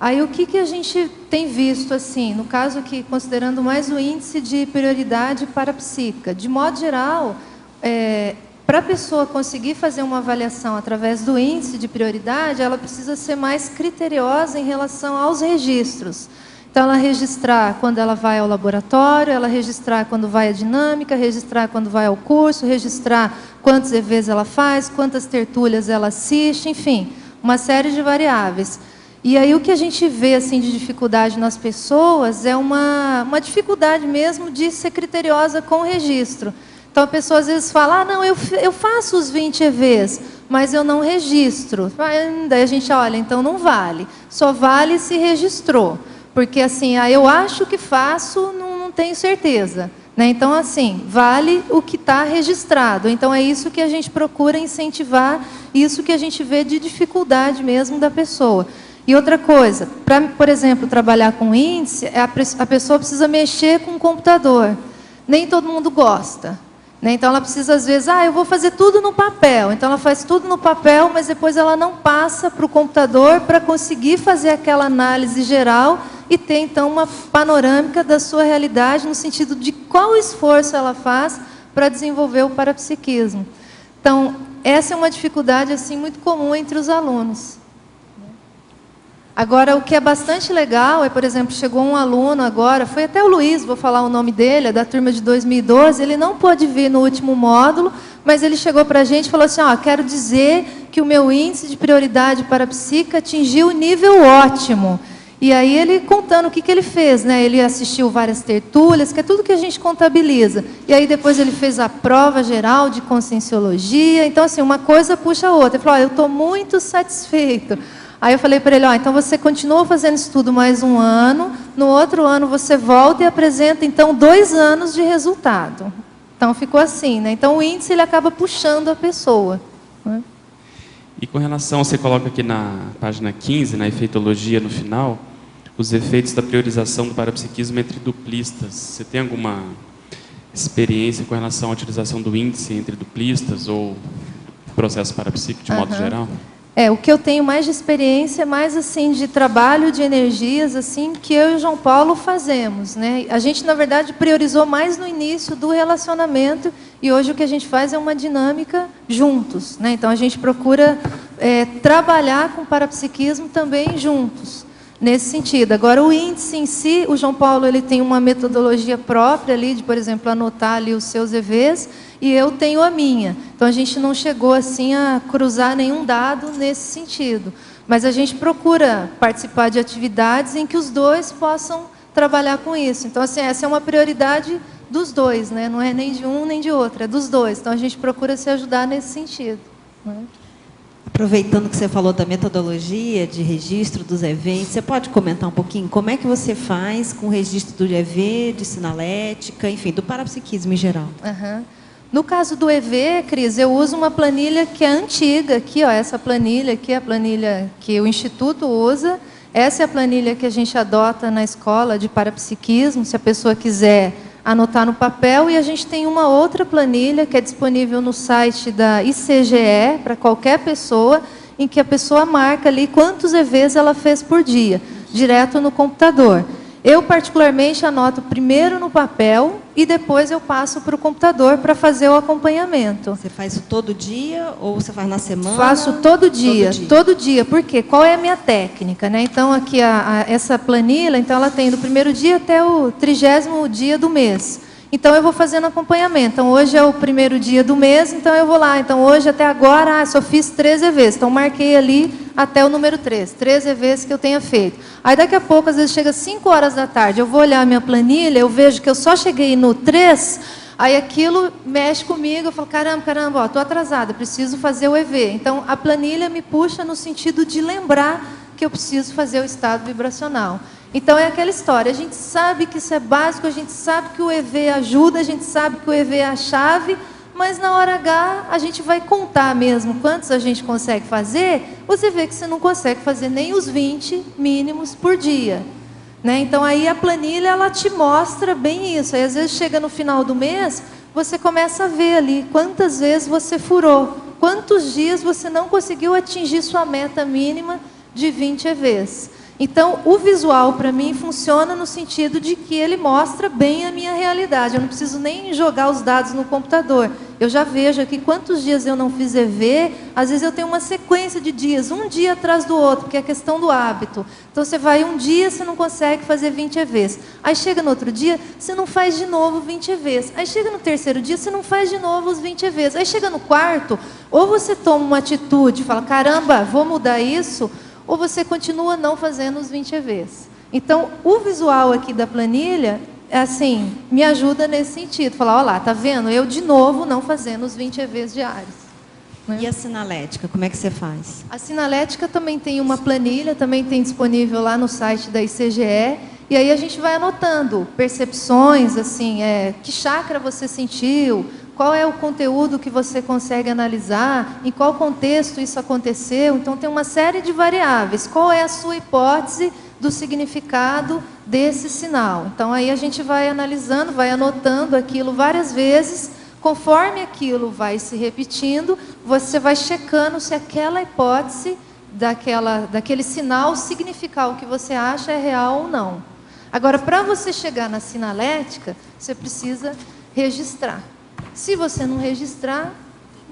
Aí o que a gente tem visto, assim, no caso aqui, considerando mais o índice de prioridade parapsíquica, de modo geral, para a pessoa conseguir fazer uma avaliação através do índice de prioridade, ela precisa ser mais criteriosa em relação aos registros. Então, ela registrar quando ela vai ao laboratório, ela registrar quando vai à dinâmica, registrar quando vai ao curso, registrar quantos EVs ela faz, quantas tertúlias ela assiste, enfim, uma série de variáveis. E aí o que a gente vê assim, de dificuldade nas pessoas é uma dificuldade mesmo de ser criteriosa com o registro. Então, a pessoa às vezes fala, não, eu faço os 20 EVs, mas eu não registro. Daí a gente olha, então não vale. Só vale se registrou. Porque, assim, eu acho que faço, não tenho certeza. Né? Então, assim, vale o que está registrado. Então, é isso que a gente procura incentivar, isso que a gente vê de dificuldade mesmo da pessoa. E outra coisa, para, por exemplo, trabalhar com índice, a pessoa precisa mexer com o computador. Nem todo mundo gosta. Né? Então, ela precisa, às vezes, eu vou fazer tudo no papel. Então, ela faz tudo no papel, mas depois ela não passa para o computador para conseguir fazer aquela análise geral e ter, então, uma panorâmica da sua realidade, no sentido de qual esforço ela faz para desenvolver o parapsiquismo. Então, essa é uma dificuldade assim, muito comum entre os alunos. Agora, o que é bastante legal é, por exemplo, chegou um aluno agora, foi até o Luiz, vou falar o nome dele, é da turma de 2012, ele não pôde vir no último módulo, mas ele chegou para a gente e falou assim, quero dizer que o meu índice de prioridade parapsíquica atingiu o nível ótimo. E aí ele contando o que ele fez, né? Ele assistiu várias tertúlias, que é tudo que a gente contabiliza. E aí depois ele fez a prova geral de conscienciologia. Então, assim, uma coisa puxa a outra. Ele falou, eu estou muito satisfeito. Aí eu falei para ele, então você continua fazendo estudo mais um ano, no outro ano você volta e apresenta, então, 2 anos de resultado. Então, ficou assim, né? Então, o índice ele acaba puxando a pessoa. Né? E com relação, você coloca aqui na página 15, na efeitologia, no final, os efeitos da priorização do parapsiquismo entre duplistas. Você tem alguma experiência com relação à utilização do índice entre duplistas ou processo parapsíquico de modo geral? O que eu tenho mais de experiência é mais assim de trabalho de energias assim que eu e o João Paulo fazemos, né? A gente na verdade priorizou mais no início do relacionamento e hoje o que a gente faz é uma dinâmica juntos, né? Então a gente procura trabalhar com o parapsiquismo também juntos nesse sentido. Agora o índice em si, o João Paulo ele tem uma metodologia própria ali de, por exemplo, anotar ali os seus EVs. E eu tenho a minha. Então, a gente não chegou assim a cruzar nenhum dado nesse sentido. Mas a gente procura participar de atividades em que os dois possam trabalhar com isso. Então, assim, essa é uma prioridade dos dois, né? Não é nem de um nem de outro, é dos dois. Então, a gente procura se ajudar nesse sentido. Né? Aproveitando que você falou da metodologia de registro dos eventos, você pode comentar um pouquinho como é que você faz com o registro do EV, de sinalética, enfim, do parapsiquismo em geral? No caso do EV, Cris, eu uso uma planilha que é antiga, aqui, essa planilha aqui é a planilha que o Instituto usa, essa é a planilha que a gente adota na escola de parapsiquismo, se a pessoa quiser anotar no papel, e a gente tem uma outra planilha que é disponível no site da ICGE, para qualquer pessoa, em que a pessoa marca ali quantos EVs ela fez por dia, direto no computador. Eu, particularmente, anoto primeiro no papel e depois eu passo para o computador para fazer o acompanhamento. Você faz isso todo dia ou você faz na semana? Faço todo dia. Por quê? Qual é a minha técnica? Né? Então, aqui, essa planilha, então, ela tem do primeiro dia até o 30º dia do mês. Então, eu vou fazendo acompanhamento. Então, hoje é o primeiro dia do mês, então eu vou lá. Então, hoje até agora, só fiz 3 EVs. Então, marquei ali até o número 3. 3 EVs que eu tenha feito. Aí, daqui a pouco, às vezes, chega 5 horas da tarde, eu vou olhar a minha planilha, eu vejo que eu só cheguei no 3, aí aquilo mexe comigo, eu falo, caramba, estou atrasada, preciso fazer o EV. Então, a planilha me puxa no sentido de lembrar que eu preciso fazer o estado vibracional. Então, é aquela história, a gente sabe que isso é básico, a gente sabe que o EV ajuda, a gente sabe que o EV é a chave, mas na hora H a gente vai contar mesmo quantos a gente consegue fazer, você vê que você não consegue fazer nem os 20 mínimos por dia. Né? Então aí a planilha ela te mostra bem isso. Aí às vezes chega no final do mês, você começa a ver ali quantas vezes você furou, quantos dias você não conseguiu atingir sua meta mínima de 20 EVs. Então, o visual, para mim, funciona no sentido de que ele mostra bem a minha realidade. Eu não preciso nem jogar os dados no computador. Eu já vejo aqui quantos dias eu não fiz EV. Às vezes eu tenho uma sequência de dias, um dia atrás do outro, porque é questão do hábito. Então, você vai um dia, você não consegue fazer 20 EVs. Aí chega no outro dia, você não faz de novo 20 EVs. Aí chega no terceiro dia, você não faz de novo os 20 EVs. Aí chega no quarto, ou você toma uma atitude, fala, caramba, vou mudar isso, ou você continua não fazendo os 20 EVs. Então, o visual aqui da planilha, assim, me ajuda nesse sentido. Falar, olha lá, tá vendo? Eu, de novo, não fazendo os 20 EVs diários. Né? E a sinalética, como é que você faz? A sinalética também tem uma planilha, também tem disponível lá no site da ICGE, e aí a gente vai anotando percepções, assim, que chakra você sentiu, qual é o conteúdo que você consegue analisar, em qual contexto isso aconteceu. Então, tem uma série de variáveis. Qual é a sua hipótese do significado desse sinal? Então, aí a gente vai analisando, vai anotando aquilo várias vezes. Conforme aquilo vai se repetindo, você vai checando se aquela hipótese daquele sinal significar o que você acha é real ou não. Agora, para você chegar na sinalética, você precisa registrar. Se você não registrar,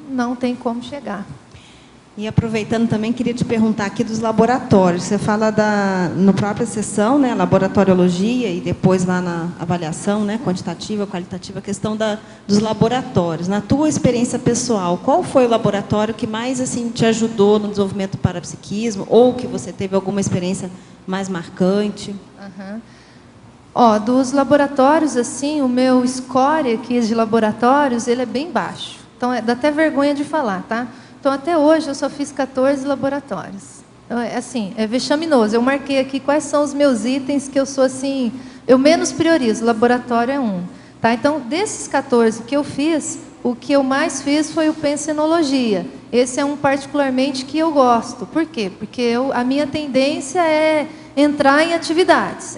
não tem como chegar. E aproveitando também, queria te perguntar aqui dos laboratórios. Você fala no própria sessão, né, laboratoriologia, e depois lá na avaliação, né, quantitativa, qualitativa, a questão dos laboratórios. Na tua experiência pessoal, qual foi o laboratório que mais assim te ajudou no desenvolvimento do parapsiquismo, ou que você teve alguma experiência mais marcante? Dos laboratórios, assim, o meu score aqui de laboratórios, ele é bem baixo. Então, dá até vergonha de falar, tá? Então, até hoje, eu só fiz 14 laboratórios. Então, é vexaminoso. Eu marquei aqui quais são os meus itens que eu sou, assim, eu menos priorizo. Laboratório é um. Tá? Então, desses 14 que eu fiz, o que eu mais fiz foi o pensenologia. Esse é um particularmente que eu gosto. Por quê? Porque a minha tendência é entrar em atividades.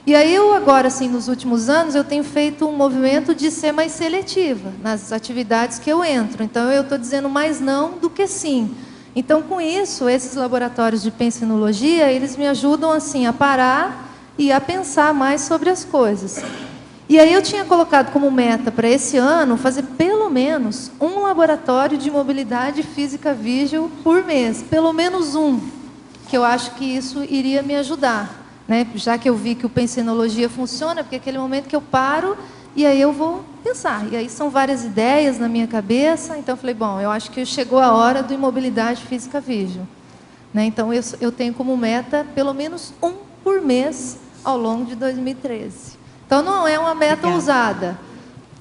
E aí eu agora, assim, nos últimos anos, eu tenho feito um movimento de ser mais seletiva nas atividades que eu entro. Então, eu estou dizendo mais não do que sim. Então, com isso, esses laboratórios de pensenologia, eles me ajudam, assim, a parar e a pensar mais sobre as coisas. E aí eu tinha colocado como meta para esse ano fazer pelo menos um laboratório de mobilidade física vígil por mês. Pelo menos um. Que eu acho que isso iria me ajudar, né? Já que eu vi que o pensenologia funciona, porque é aquele momento que eu paro e aí eu vou pensar. E aí são várias ideias na minha cabeça, então eu falei, bom, eu acho que chegou a hora do imobilidade física vígil. Né? Então eu tenho como meta pelo menos um por mês ao longo de 2013. Então não é uma meta ousada,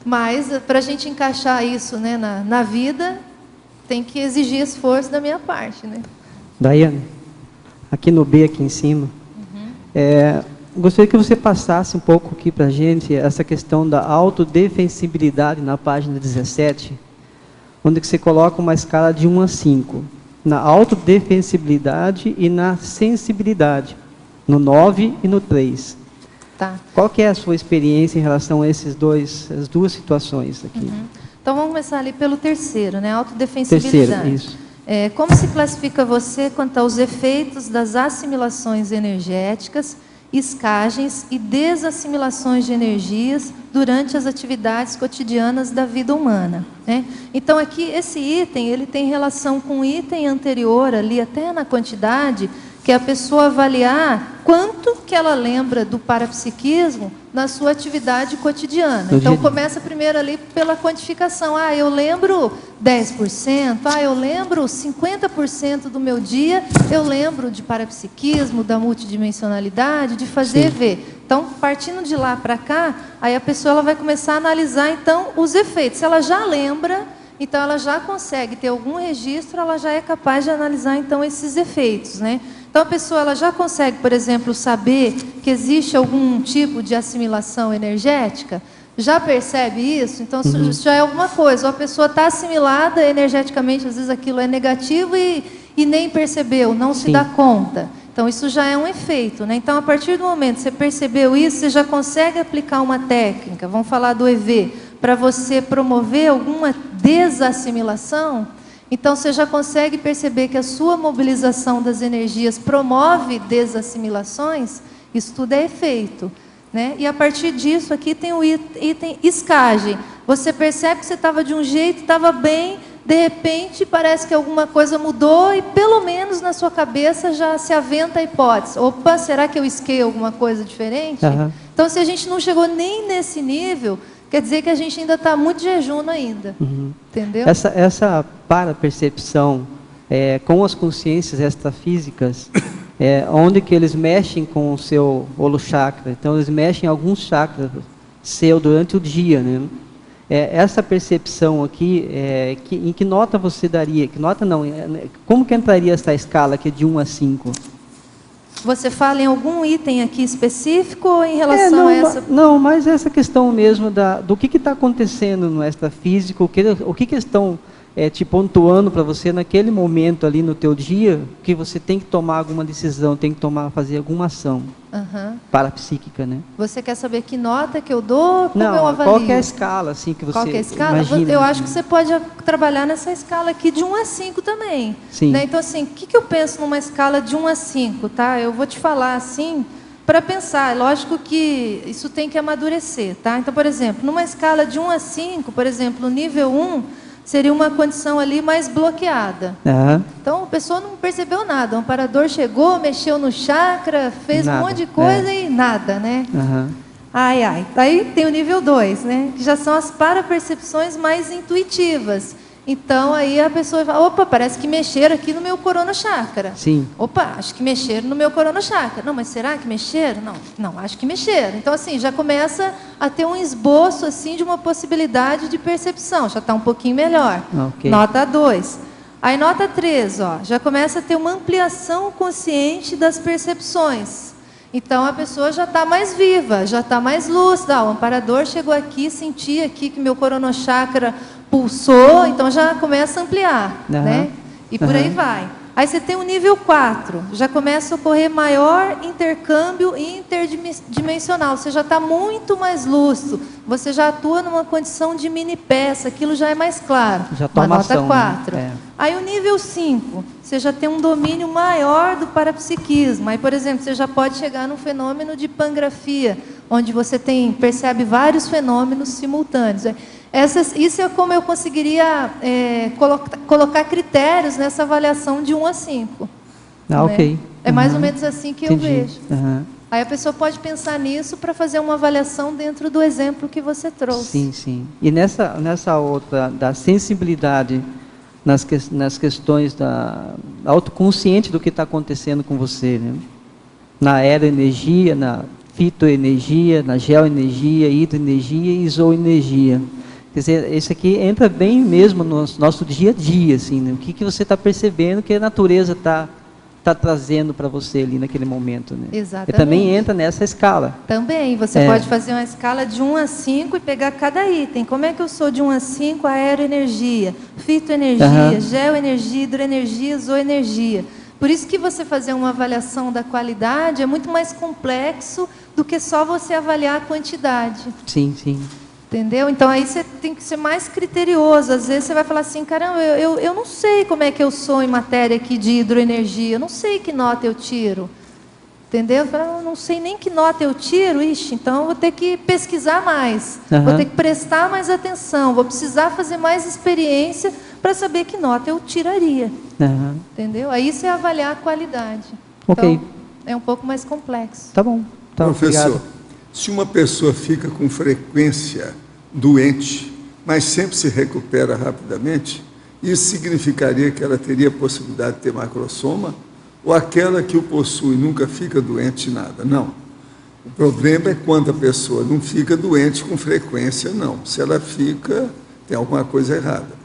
mas para a gente encaixar isso, né, na vida, tem que exigir esforço da minha parte. Né? Daiane, aqui no B, aqui em cima, gostaria que você passasse um pouco aqui para a gente essa questão da autodefensibilidade na página 17, onde você coloca uma escala de 1 a 5, na autodefensibilidade e na sensibilidade, no 9 e no 3. Tá. Qual que é a sua experiência em relação a essas duas situações aqui? Então vamos começar ali pelo terceiro, né? Autodefensibilidade. Terceiro, isso. Como se classifica você quanto aos efeitos das assimilações energéticas, escagens e desassimilações de energias durante as atividades cotidianas da vida humana? Né? Então aqui esse item ele tem relação com o item anterior ali até na quantidade, que é a pessoa avaliar quanto que ela lembra do parapsiquismo na sua atividade cotidiana. Então, começa primeiro ali pela quantificação. Eu lembro 10%, eu lembro 50% do meu dia, eu lembro de parapsiquismo, da multidimensionalidade, de fazer EV. Então, partindo de lá para cá, aí a pessoa ela vai começar a analisar, então, os efeitos. Se ela já lembra, então ela já consegue ter algum registro, ela já é capaz de analisar, então, esses efeitos, né? Então, a pessoa ela já consegue, por exemplo, saber que existe algum tipo de assimilação energética? já percebe isso? Então, isso já é alguma coisa. Ou a pessoa está assimilada energeticamente, às vezes aquilo é negativo e nem percebeu, não se dá conta. Então, isso já é um efeito, né? Então, a partir do momento que você percebeu isso, você já consegue aplicar uma técnica, vamos falar do EV, para você promover alguma desassimilação. Então, você já consegue perceber que a sua mobilização das energias promove desassimilações. Isso tudo é efeito, né? E a partir disso, aqui tem o item escagem. Você percebe que você estava de um jeito, estava bem, de repente parece que alguma coisa mudou e pelo menos na sua cabeça já se aventa a hipótese. Opa, será que eu isquei alguma coisa diferente? Então, se a gente não chegou nem nesse nível, quer dizer que a gente ainda está muito de jejum ainda. Entendeu? Essa para-percepção com as consciências extrafísicas, onde que eles mexem com o seu holochakra. Então, eles mexem em alguns chakras seu durante o dia, né? Essa percepção aqui, em que nota você daria? Que nota não? Como que entraria essa escala aqui de 1 a 5? Você fala em algum item aqui específico ou em relação a essa? Não, mas essa questão mesmo do que está acontecendo no extrafísico, o que estão te pontuando para você naquele momento ali no teu dia, que você tem que tomar alguma decisão, tem que fazer alguma ação parapsíquica, né? Você quer saber que nota que eu dou? Como eu avalio? Qual que é a escala assim, que você qual que é a escala? imagina? Eu acho que você pode trabalhar nessa escala aqui de 1 a 5 também. Sim. Né? Então, assim, o que eu penso numa escala de 1 a 5? Tá? Eu vou te falar assim, para pensar. Lógico que isso tem que amadurecer. Tá? Então, por exemplo, numa escala de 1 a 5, por exemplo, no nível 1, seria uma condição ali mais bloqueada. Então, a pessoa não percebeu nada. O amparador chegou, mexeu no chakra, fez um monte de coisa e nada, né? Ai. Aí tem o nível 2, né? Que já são as parapercepções mais intuitivas. Então, aí a pessoa fala, opa, parece que mexeram aqui no meu corona chakra. Sim. Opa, acho que mexeram no meu corona chakra. Não, mas será que mexeram? Não, acho que mexeram. Então, assim, já começa a ter um esboço, assim, de uma possibilidade de percepção. Já está um pouquinho melhor. Okay. Nota 2. Aí, nota 3, ó, já começa a ter uma ampliação consciente das percepções. Então, a pessoa já está mais viva, já está mais lúcida. O amparador chegou aqui, senti aqui que meu corona chakra pulsou, então já começa a ampliar, né? E por aí vai. Aí você tem o nível 4, já começa a ocorrer maior intercâmbio interdimensional, você já está muito mais lúcido, você já atua numa condição de mini peça, aquilo já é mais claro. Já toma nota ação, 4. né? Aí o nível 5, você já tem um domínio maior do parapsiquismo. Aí, por exemplo, você já pode chegar num fenômeno de pangrafia, onde você percebe vários fenômenos simultâneos. Isso é como eu conseguiria colocar critérios nessa avaliação de 1 a 5. Ok. É mais ou menos assim que Entendi. eu vejo. Aí a pessoa pode pensar nisso para fazer uma avaliação dentro do exemplo que você trouxe. Sim. E nessa outra, da sensibilidade nas questões da autoconsciente do que está acontecendo com você, né? Na aeroenergia, na fitoenergia, na geoenergia, hidroenergia e zooenergia. Quer dizer, isso aqui entra bem mesmo no nosso dia a dia, assim, né? O que você está percebendo que a natureza está trazendo para você ali naquele momento, né? Exatamente. E também entra nessa escala. Também, você pode fazer uma escala de 1 a 5 e pegar cada item. Como é que eu sou de 1 a 5? Aeroenergia, fitoenergia, geoenergia, hidroenergia, zooenergia. Por isso que você fazer uma avaliação da qualidade é muito mais complexo do que só você avaliar a quantidade. Sim. Entendeu? Então, aí você tem que ser mais criterioso. Às vezes você vai falar assim, caramba, eu não sei como é que eu sou em matéria aqui de hidroenergia, eu não sei que nota eu tiro. Entendeu? Eu não sei nem que nota eu tiro, então eu vou ter que pesquisar mais, vou ter que prestar mais atenção, vou precisar fazer mais experiência para saber que nota eu tiraria. Entendeu? Aí você avaliar a qualidade. Ok. Então, é um pouco mais complexo. Tá bom. Professor, obrigado. Se uma pessoa fica com frequência doente, mas sempre se recupera rapidamente, isso significaria que ela teria a possibilidade de ter macrosoma? Ou aquela que o possui nunca fica doente nada? Não. O problema é quando a pessoa não fica doente com frequência, não. Se ela fica, tem alguma coisa errada.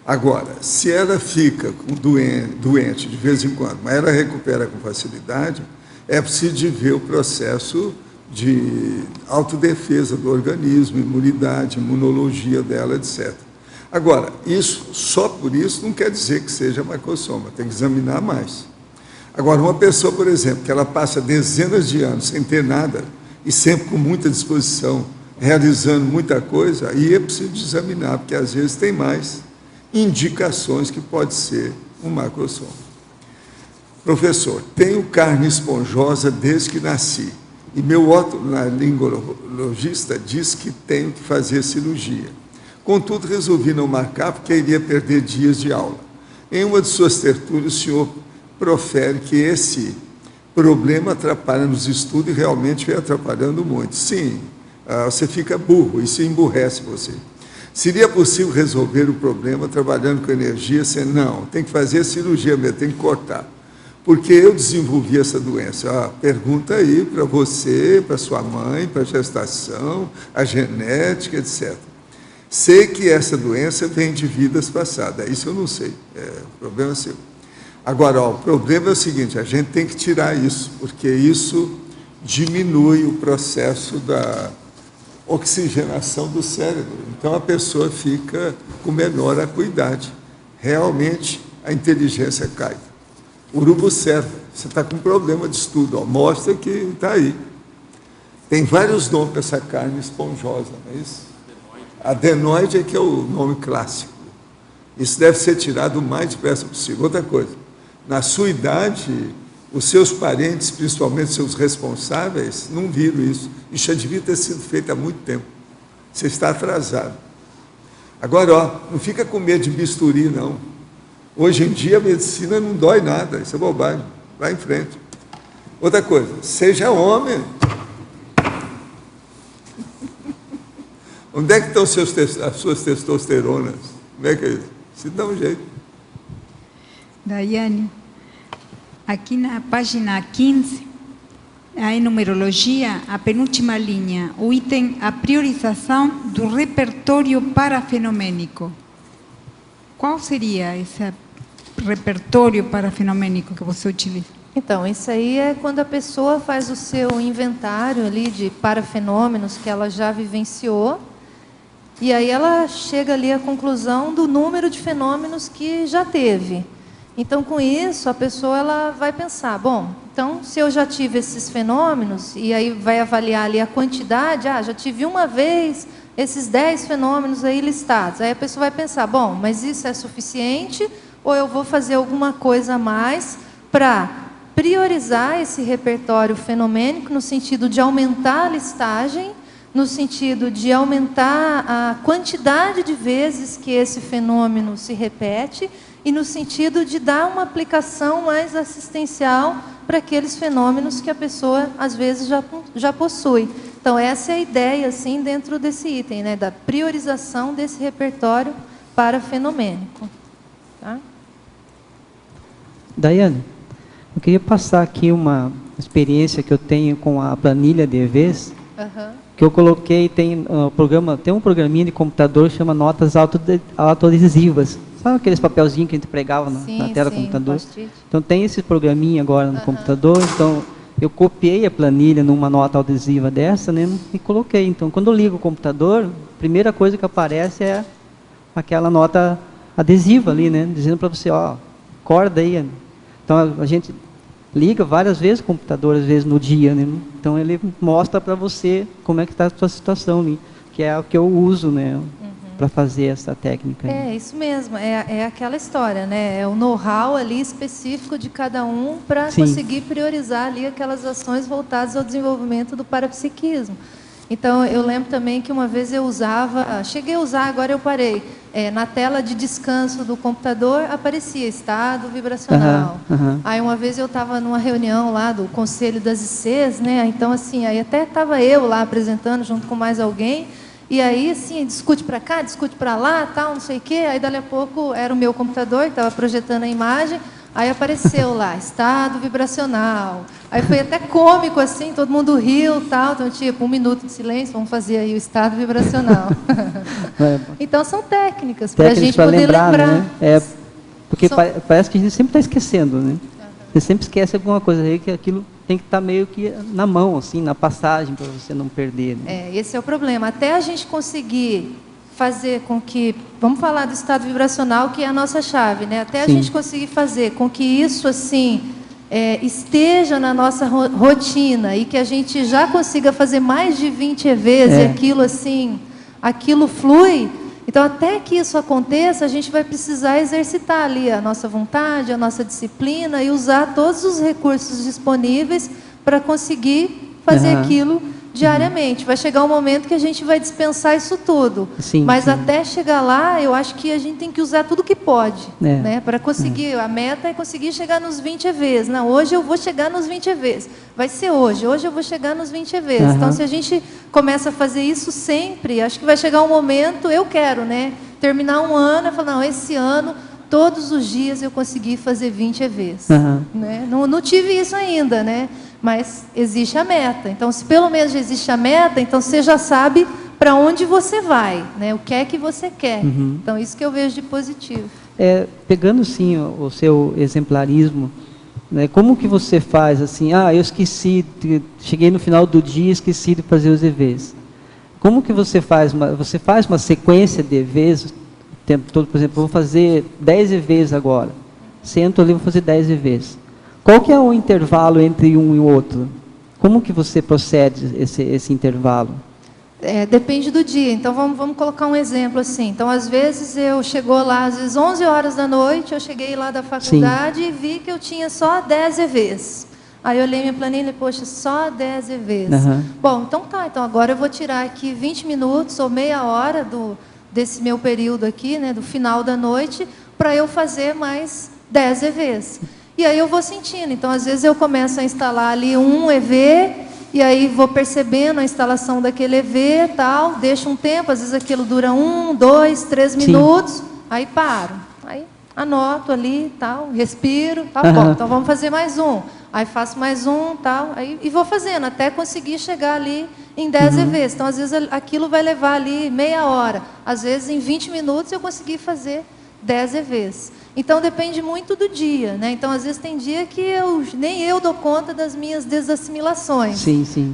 Agora, se ela fica doente de vez em quando, mas ela recupera com facilidade, é preciso ver o processo de autodefesa do organismo, imunidade, imunologia dela, etc. Agora, isso, só por isso, não quer dizer que seja macrosoma, tem que examinar mais. Agora, uma pessoa, por exemplo, que ela passa dezenas de anos sem ter nada e sempre com muita disposição, realizando muita coisa, aí é preciso examinar, porque às vezes tem mais indicações que pode ser um macrosoma. Professor, tenho carne esponjosa desde que nasci e meu otorrinolaringologista disse que tenho que fazer cirurgia. Contudo, resolvi não marcar porque iria perder dias de aula. Em uma de suas tertúlias, o senhor profere que esse problema atrapalha nos estudos e realmente vem atrapalhando muito. Sim, você fica burro, isso emburrece você. Seria possível resolver o problema trabalhando com energia? Não, tem que fazer cirurgia mesmo, tem que cortar. Porque eu desenvolvi essa doença. Pergunta aí para você, para sua mãe, para a gestação, a genética, etc. Sei que essa doença vem de vidas passadas, isso eu não sei, o problema é seu. Agora, o problema é o seguinte, a gente tem que tirar isso, porque isso diminui o processo da oxigenação do cérebro. Então, a pessoa fica com menor acuidade. Realmente, a inteligência cai. Urubu serve, você está com problema de estudo, mostra que está aí. Tem vários nomes para essa carne esponjosa, não é isso? Adenoide é que é o nome clássico. Isso deve ser tirado o mais depressa possível. Outra coisa, na sua idade, os seus parentes, principalmente seus responsáveis, não viram isso. Isso já devia ter sido feito há muito tempo. Você está atrasado. Agora, não fica com medo de bisturi, não. Hoje em dia, a medicina não dói nada. Isso é bobagem. Vai em frente. Outra coisa, seja homem. Onde é que estão as suas testosteronas? Como é que é isso? Se dá um jeito. Daiane, aqui na página 15, em numerologia, a penúltima linha, o item a priorização do repertório parafenomênico. Qual seria esse repertório parafenomênico que você utiliza? Então, isso aí é quando a pessoa faz o seu inventário ali de parafenômenos que ela já vivenciou, e aí ela chega ali à conclusão do número de fenômenos que já teve. Então, com isso, a pessoa ela vai pensar, bom, então, se eu já tive esses fenômenos, e aí vai avaliar ali a quantidade, já tive uma vez esses 10 fenômenos aí listados. Aí a pessoa vai pensar, bom, mas isso é suficiente ou eu vou fazer alguma coisa a mais para priorizar esse repertório fenomênico no sentido de aumentar a listagem, no sentido de aumentar a quantidade de vezes que esse fenômeno se repete e no sentido de dar uma aplicação mais assistencial para aqueles fenômenos que a pessoa, às vezes, já possui. Então, essa é a ideia, assim, dentro desse item, né, da priorização desse repertório parafenomênico. Tá? Daiane, eu queria passar aqui uma experiência que eu tenho com a planilha de EVs, que eu coloquei, tem um programinha de computador que chama notas autoadesivas. Sabe aqueles papelzinhos que a gente pregava na tela do computador? Então tem esse programinha agora no computador, então eu copiei a planilha numa nota adesiva dessa, né, e coloquei. Então quando eu ligo o computador, a primeira coisa que aparece é aquela nota adesiva ali, né, dizendo para você, acorda aí. Então a gente liga várias vezes o computador, às vezes no dia, né? Então ele mostra para você como é que está a sua situação ali, que é o que eu uso, né, para fazer essa técnica. É isso mesmo, é aquela história, né? É o know-how ali específico de cada um para conseguir priorizar ali aquelas ações voltadas ao desenvolvimento do parapsiquismo. Então, eu lembro também que uma vez eu usava, cheguei a usar, agora eu parei, na tela de descanso do computador aparecia estado vibracional. Aí uma vez eu estava numa reunião lá do Conselho das ICs, né? Então, assim, aí até estava eu lá apresentando junto com mais alguém, e aí, assim, discute para cá, discute para lá, tal, não sei o quê. Aí, dali a pouco, era o meu computador que estava projetando a imagem. Aí apareceu lá, estado vibracional. Aí foi até cômico, assim, todo mundo riu, tal. Então, tipo, 1 minuto de silêncio, vamos fazer aí o estado vibracional. Então, são técnicas para a gente poder lembrar. Né? Porque parece que a gente sempre está esquecendo, né? Você sempre esquece alguma coisa aí, que aquilo tem que estar meio que na mão, assim, na passagem, para você não perder. Né? Esse é o problema. Até a gente conseguir fazer com que, vamos falar do estado vibracional, que é a nossa chave, né? Até a gente conseguir fazer com que isso, assim, esteja na nossa rotina e que a gente já consiga fazer mais de 20 EVs e aquilo, assim, aquilo flui. Então, até que isso aconteça, a gente vai precisar exercitar ali a nossa vontade, a nossa disciplina e usar todos os recursos disponíveis para conseguir fazer aquilo diariamente. Vai chegar um momento que a gente vai dispensar isso tudo. Mas até chegar lá, eu acho que a gente tem que usar tudo que pode, né? Para conseguir. A meta é conseguir chegar nos 20 EVs. Não, hoje eu vou chegar nos 20 EVs. Vai ser hoje. Hoje eu vou chegar nos 20 EVs. Então, se a gente começa a fazer isso sempre, acho que vai chegar um momento, eu quero, né? Terminar um ano e falar, não, esse ano, todos os dias eu consegui fazer 20 EVs. Né? Não tive isso ainda, né? Mas existe a meta. Então, se pelo menos já existe a meta, então você já sabe para onde você vai, né? O que é que você quer. Então, isso que eu vejo de positivo. Pegando, sim, o seu exemplarismo, né? Como que você faz, assim, eu esqueci, cheguei no final do dia, esqueci de fazer os EVs. Como que você faz? Você faz uma sequência de EVs o tempo todo? Por exemplo, vou fazer 10 EVs agora. Sento ali, vou fazer 10 EVs. Qual que é o intervalo entre um e o outro? Como que você procede esse intervalo? Depende do dia. Então, vamos colocar um exemplo assim. Então, às vezes, eu chegou lá, às vezes, 11 horas da noite, eu cheguei lá da faculdade e vi que eu tinha só 10 EVs. Aí eu olhei minha planilha e, poxa, só 10 EVs. Bom, então tá. Então, agora eu vou tirar aqui 20 minutos ou meia hora desse meu período aqui, né, do final da noite, para eu fazer mais 10 EVs. E aí eu vou sentindo. Então, às vezes, eu começo a instalar ali um EV, e aí vou percebendo a instalação daquele EV, tal, deixo um tempo, às vezes aquilo dura 1, 2, 3 minutos, aí paro. Aí anoto ali, tal, respiro, tal, bom, então vamos fazer mais um. Aí faço mais um, tal, aí, e vou fazendo, até conseguir chegar ali em 10 EVs. Então, às vezes, aquilo vai levar ali meia hora. Às vezes, em 20 minutos, eu consegui fazer 10 EVs. Então, depende muito do dia, né? Então, às vezes, tem dia que nem eu dou conta das minhas desassimilações.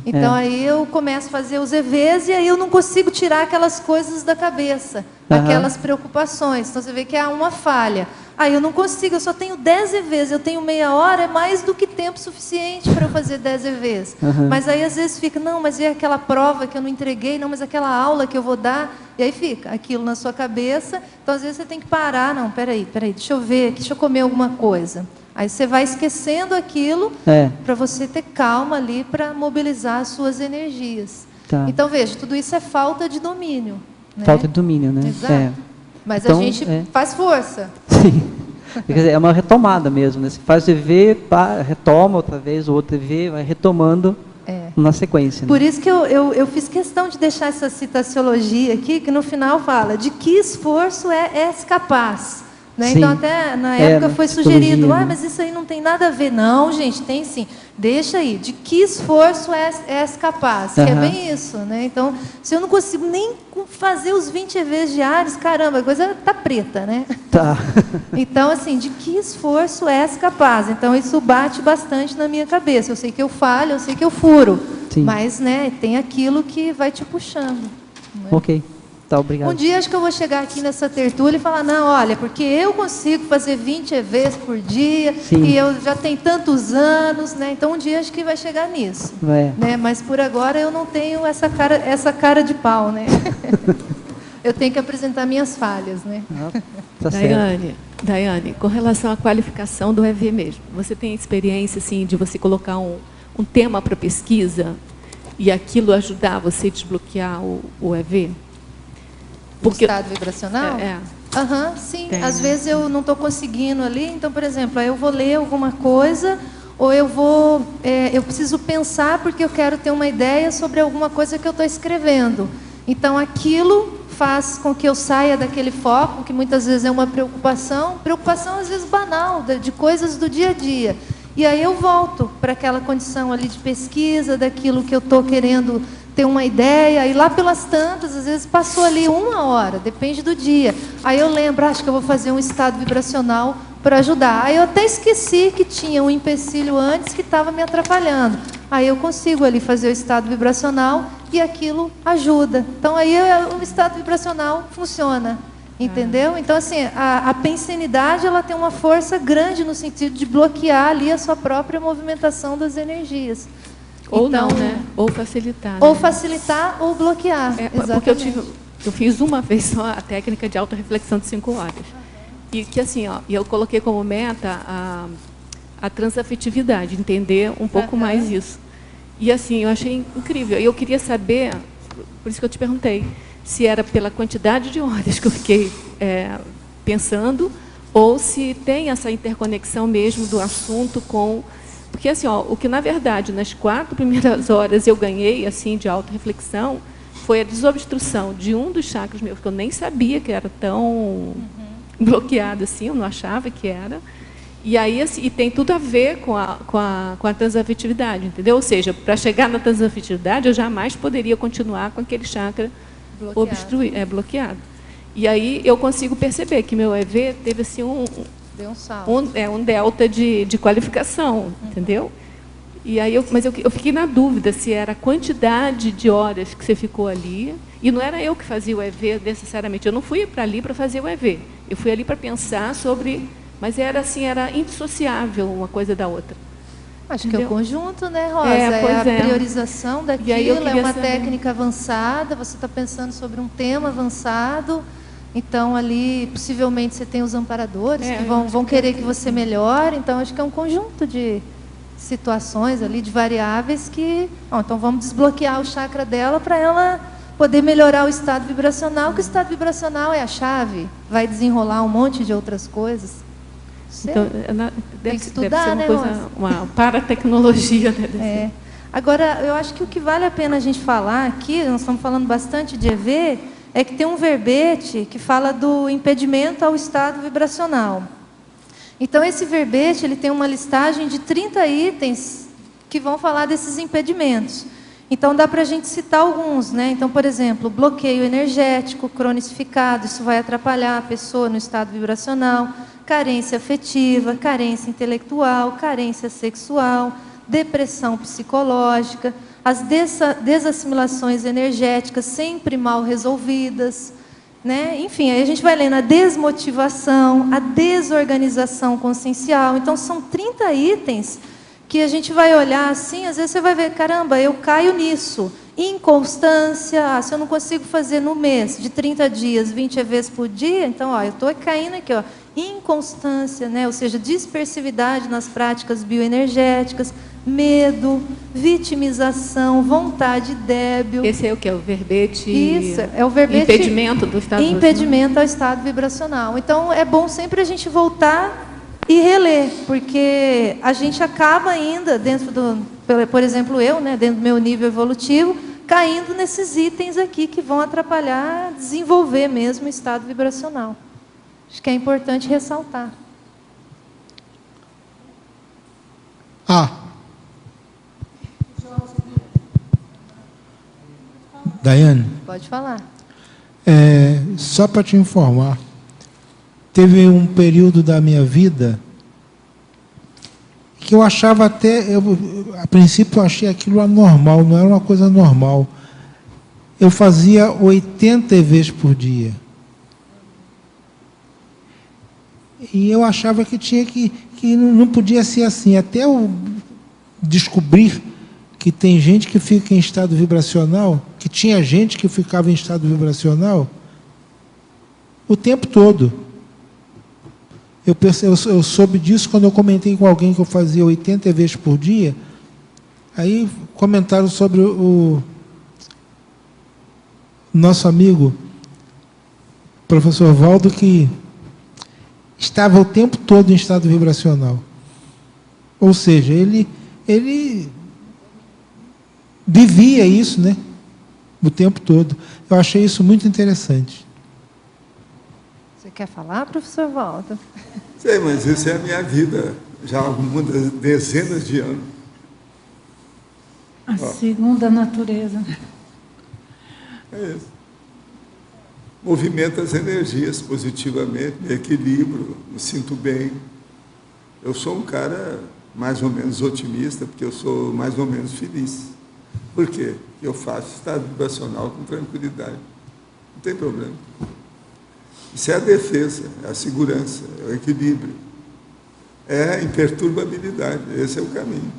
Então, aí eu começo a fazer os EVs e aí eu não consigo tirar aquelas coisas da cabeça, aquelas preocupações. Então, você vê que há uma falha. Aí eu não consigo, eu só tenho 10 EVs, eu tenho meia hora, é mais do que tempo suficiente para eu fazer 10 EVs. Mas aí às vezes fica, não, mas e aquela prova que eu não entreguei, não, mas aquela aula que eu vou dar, e aí fica aquilo na sua cabeça. Então às vezes você tem que parar, não, peraí, deixa eu ver, deixa eu comer alguma coisa. Aí você vai esquecendo aquilo para você ter calma ali para mobilizar as suas energias. Então veja, tudo isso é falta de domínio. Né? Falta de domínio, né? Exato. Mas então, a gente faz força. Sim. Quer dizer, é uma retomada mesmo, né? Você faz EV, retoma outra vez, outro EV, vai retomando na sequência. Por isso que eu fiz questão de deixar essa citaciologia aqui, que no final fala de que esforço és capaz. Né? Então, até na época foi sugerido, mas isso aí não tem nada a ver. Não, gente, tem sim. Deixa aí, de que esforço és capaz? Que é bem isso, né? Então, se eu não consigo nem fazer os 20 EVs diários, caramba, a coisa tá preta, né? Então, assim, de que esforço és capaz? Então, isso bate bastante na minha cabeça. Eu sei que eu falho, eu sei que eu furo. Mas, né, tem aquilo que vai te puxando. Né? Ok. Tá, obrigado. Um dia acho que eu vou chegar aqui nessa tertúlia e falar, não, olha, porque eu consigo fazer 20 EVs por dia, e eu já tenho tantos anos, né? Então um dia acho que vai chegar nisso. Né? Mas por agora eu não tenho essa cara de pau, né? Eu tenho que apresentar minhas falhas, né? Tá Daiane, com relação à qualificação do EV mesmo, você tem experiência assim, de você colocar um tema para pesquisa e aquilo ajudar você a desbloquear o EV? Porque estado vibracional? Sim. Às vezes eu não estou conseguindo ali. Então, por exemplo, eu vou ler alguma coisa ou eu preciso pensar porque eu quero ter uma ideia sobre alguma coisa que eu estou escrevendo. Então, aquilo faz com que eu saia daquele foco, que muitas vezes é uma preocupação às vezes banal, de coisas do dia a dia. E aí eu volto para aquela condição ali de pesquisa, daquilo que eu estou querendo ter uma ideia, e lá pelas tantas, às vezes passou ali 1 hora, depende do dia. Aí eu lembro, acho que eu vou fazer um estado vibracional para ajudar. Aí eu até esqueci que tinha um empecilho antes que estava me atrapalhando. Aí eu consigo ali fazer o estado vibracional e aquilo ajuda. Então aí o estado vibracional funciona, entendeu? Então assim, a pensenidade ela tem uma força grande no sentido de bloquear ali a sua própria movimentação das energias. Ou então, não, né? Ou facilitar. Ou né? facilitar ou bloquear. Porque eu fiz uma vez só a técnica de autorreflexão de 5 horas. E que assim, ó, eu coloquei como meta a transafetividade, entender um pouco mais isso. E assim, eu achei incrível. E eu queria saber, por isso que eu te perguntei, se era pela quantidade de horas que eu fiquei pensando, ou se tem essa interconexão mesmo do assunto com... Porque assim, ó, o que na verdade, nas 4 primeiras horas eu ganhei assim de autorreflexão, foi a desobstrução de um dos chakras meus, que eu nem sabia que era tão bloqueado assim, eu não achava que era. E aí assim, e tem tudo a ver com a transafetividade, entendeu? Ou seja, para chegar na transafetividade, eu jamais poderia continuar com aquele chakra bloqueado. E aí eu consigo perceber que meu EV teve assim deu um salto. Um delta de qualificação, entendeu? E aí mas eu fiquei na dúvida se era a quantidade de horas que você ficou ali. E não era eu que fazia o EV necessariamente. Eu não fui para ali para fazer o EV. Eu fui ali para pensar sobre... Mas era assim, era indissociável uma coisa da outra. Acho que é o conjunto, né, Rosa? É a priorização daquilo, é uma técnica avançada, você está pensando sobre um tema avançado. Então, ali, possivelmente, você tem os amparadores que vão querer que você melhore. Então, acho que é um conjunto de situações ali, de variáveis que... Bom, então, vamos desbloquear o chakra dela para ela poder melhorar o estado vibracional, que o estado vibracional é a chave, vai desenrolar um monte de outras coisas. Então, tem que estudar, deve ser né, uma paratecnologia. Né, Agora, eu acho que o que vale a pena a gente falar aqui, nós estamos falando bastante de EV, é que tem um verbete que fala do impedimento ao estado vibracional. Então, esse verbete ele tem uma listagem de 30 itens que vão falar desses impedimentos. Então, dá para a gente citar alguns, né? Então, por exemplo, bloqueio energético cronificado, isso vai atrapalhar a pessoa no estado vibracional, carência afetiva, carência intelectual, carência sexual, depressão psicológica, as desassimilações energéticas sempre mal resolvidas, né? Enfim, aí a gente vai lendo a desmotivação, a desorganização consciencial. Então, são 30 itens que a gente vai olhar assim, às vezes você vai ver, caramba, eu caio nisso. Inconstância, se eu não consigo fazer no mês, de 30 dias, 20 vezes por dia, então, ó, eu estou caindo aqui, ó. Inconstância, né? Ou seja, dispersividade nas práticas bioenergéticas, medo, vitimização, vontade débil. Esse é o que? O verbete? Isso, é o verbete... Impedimento do estado vibracional. Impedimento ao estado vibracional. Então, é bom sempre a gente voltar e reler, porque a gente acaba ainda, dentro do... Por exemplo, eu, né, dentro do meu nível evolutivo, caindo nesses itens aqui que vão atrapalhar, desenvolver mesmo o estado vibracional. Acho que é importante ressaltar. Daiane. Pode falar. Só para te informar, teve um período da minha vida que eu achava a princípio eu achei aquilo anormal, não era uma coisa normal. Eu fazia 80 EVs por dia. E eu achava que tinha que não podia ser assim. Até eu descobrir que tem gente que fica em estado vibracional, que tinha gente que ficava em estado vibracional o tempo todo. Eu soube disso quando eu comentei com alguém que eu fazia 80 vezes por dia. Aí comentaram sobre o nosso amigo, professor Valdo, que estava o tempo todo em estado vibracional. Ou seja, ele vivia isso, né? O tempo todo. Eu achei isso muito interessante. Você quer falar, professor Valdo? Sei, mas isso é a minha vida, já há algumas dezenas de anos. A segunda natureza. É isso. movimenta as energias positivamente, me equilibro, me sinto bem. Eu sou um cara mais ou menos otimista, porque eu sou mais ou menos feliz. Por quê? Eu faço estado vibracional com tranquilidade. Não tem problema. Isso é a defesa, é a segurança, é o equilíbrio. É a imperturbabilidade. Esse é o caminho.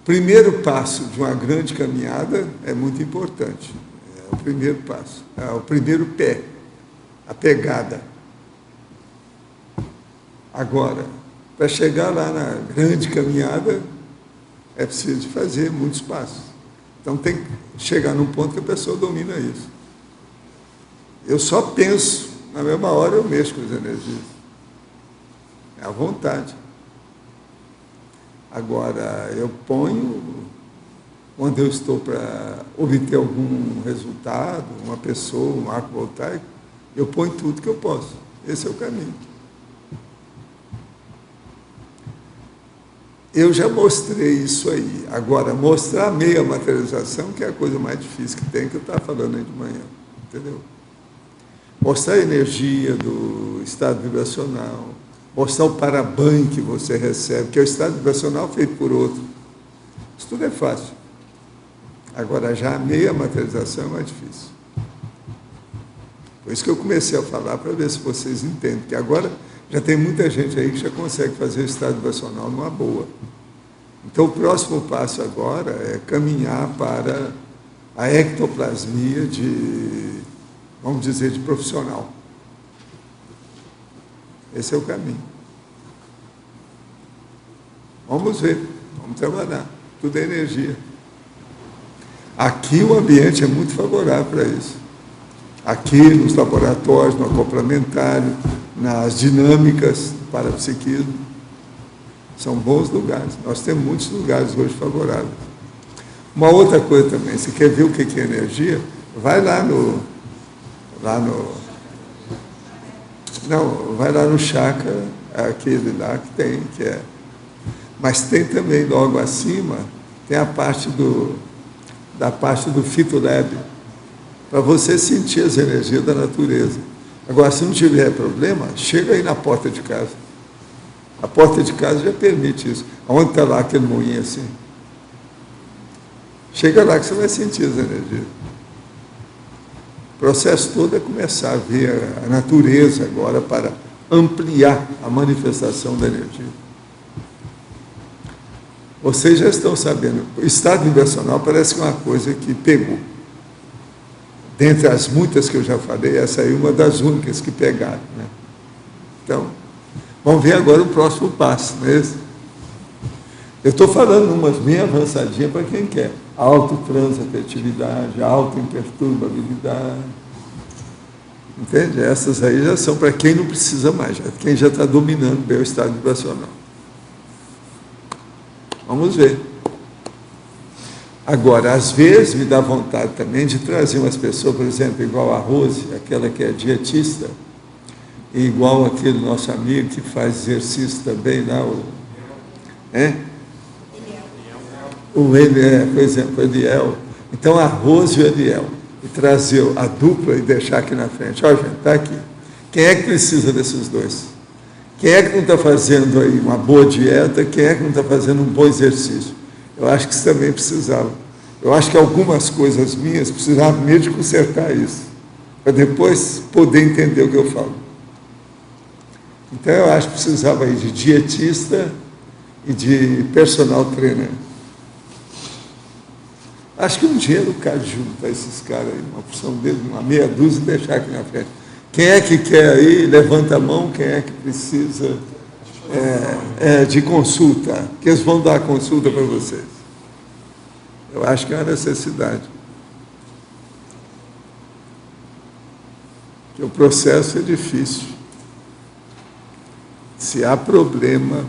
Primeiro passo de uma grande caminhada é muito importante. É o primeiro passo, é o primeiro pé, a pegada. Agora, para chegar lá na grande caminhada, é preciso de fazer muitos passos. Então tem que chegar num ponto que a pessoa domina isso. Eu só penso, na mesma hora eu mexo com as energias. É à vontade. Agora, eu ponho, quando eu estou para obter algum resultado, uma pessoa, um arco voltaico, eu ponho tudo que eu posso. Esse é o caminho. Eu já mostrei isso aí. Agora, mostrar a meia materialização, que é a coisa mais difícil que tem, que eu estava falando aí de manhã. Entendeu? Mostrar a energia do estado vibracional, mostrar o parabanho que você recebe, que é o estado vibracional feito por outro. Isso tudo é fácil. Agora, já a meia materialização é mais difícil. Por isso que eu comecei a falar, para ver se vocês entendem, que agora já tem muita gente aí que já consegue fazer o estado vibracional numa boa. Então, o próximo passo agora é caminhar para a ectoplasmia de, vamos dizer, de profissional. Esse é o caminho. Vamos ver, vamos trabalhar. Tudo é energia. Aqui o ambiente é muito favorável para isso. Aqui nos laboratórios, no acoplamentário, nas dinâmicas do parapsiquismo, são bons lugares. Nós temos muitos lugares hoje favoráveis. Uma outra coisa também, você quer ver o que é energia? Vai lá no vai lá no chakra, aquele lá que tem, que é. Mas tem também, logo acima, tem a parte da parte do Fitolab, para você sentir as energias da natureza. Agora, se não tiver problema, chega aí na porta de casa. A porta de casa já permite isso. Onde está lá aquele moinho assim? Chega lá que você vai sentir as energias. O processo todo é começar a ver a natureza agora para ampliar a manifestação da energia. Vocês já estão sabendo, o estado vibracional parece que é uma coisa que pegou. Dentre as muitas que eu já falei, essa aí é uma das únicas que pegaram. Né? Então, vamos ver agora o próximo passo. Não é esse? Eu estou falando umas bem avançadinhas para quem quer. Autotransatividade, autoimperturbabilidade. Entende? Essas aí já são para quem não precisa mais, quem já está dominando bem o estado vibracional. Vamos ver. Agora, às vezes, me dá vontade também de trazer umas pessoas, por exemplo, igual a Rose, aquela que é dietista, e igual aquele nosso amigo que faz exercício também lá, por exemplo, o Eliel. Então, a Rose e o Eliel. E trazer a dupla e deixar aqui na frente. Olha, gente, está aqui. Quem é que precisa desses dois? Quem é que não está fazendo aí uma boa dieta? Quem é que não está fazendo um bom exercício? Eu acho que isso também precisava. Eu acho que algumas coisas minhas precisavam mesmo de consertar isso, para depois poder entender o que eu falo. Então, eu acho que precisava aí de dietista e de personal trainer. Acho que um dia o cara juntar esses caras aí, uma porção deles, uma meia dúzia, e deixar aqui na frente. Quem é que quer aí? Levanta a mão. Quem é que precisa de consulta? Que eles vão dar a consulta para vocês. Eu acho que é uma necessidade. Porque o processo é difícil. Se há problema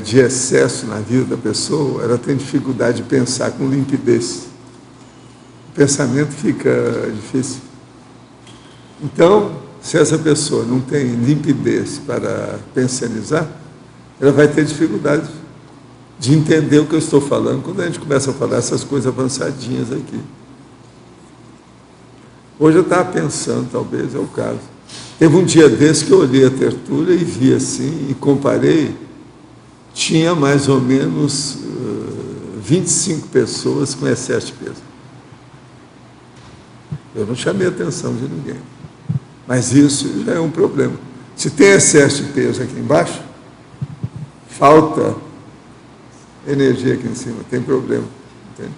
de excesso na vida da pessoa, ela tem dificuldade de pensar com limpidez. O pensamento fica difícil. Então, se essa pessoa não tem limpidez para pensionizar, ela vai ter dificuldade de entender o que eu estou falando quando a gente começa a falar essas coisas avançadinhas aqui. Hoje eu estava pensando, talvez é o caso. Teve um dia desse que eu olhei a tertúlia e vi assim, e comparei, tinha mais ou menos 25 pessoas com excesso de peso. Eu não chamei a atenção de ninguém. Mas isso já é um problema. Se tem excesso de peso aqui embaixo, falta energia aqui em cima, tem problema. Entende?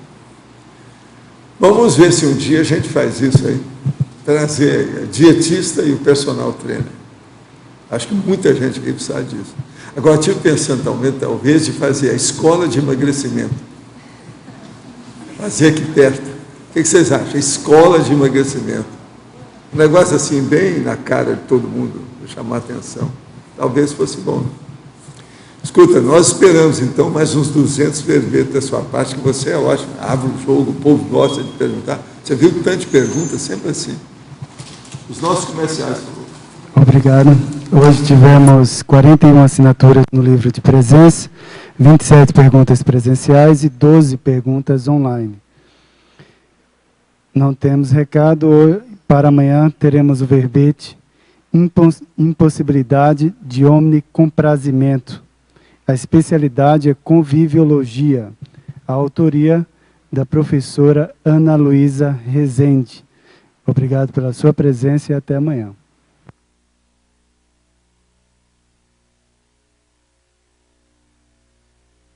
Vamos ver se um dia a gente faz isso aí. Trazer a dietista e o personal trainer. Acho que muita gente aqui precisa disso. Agora, estive pensando talvez de fazer a escola de emagrecimento. Fazer aqui perto. O que vocês acham? Escola de emagrecimento. Um negócio assim, bem na cara de todo mundo, para chamar a atenção. Talvez fosse bom. Escuta, nós esperamos, então, mais uns 200 verbetes da sua parte, que você é ótimo. Abre o jogo, o povo gosta de perguntar. Você viu tanto de perguntas, sempre assim. Os nossos comerciais. Obrigado. Hoje tivemos 41 assinaturas no livro de presença, 27 perguntas presenciais e 12 perguntas online. Não temos recado. Para amanhã teremos o verbete impossibilidade de omnicomprazimento. A especialidade é conviviologia. A autoria da professora Ana Luísa Rezende. Obrigado pela sua presença e até amanhã.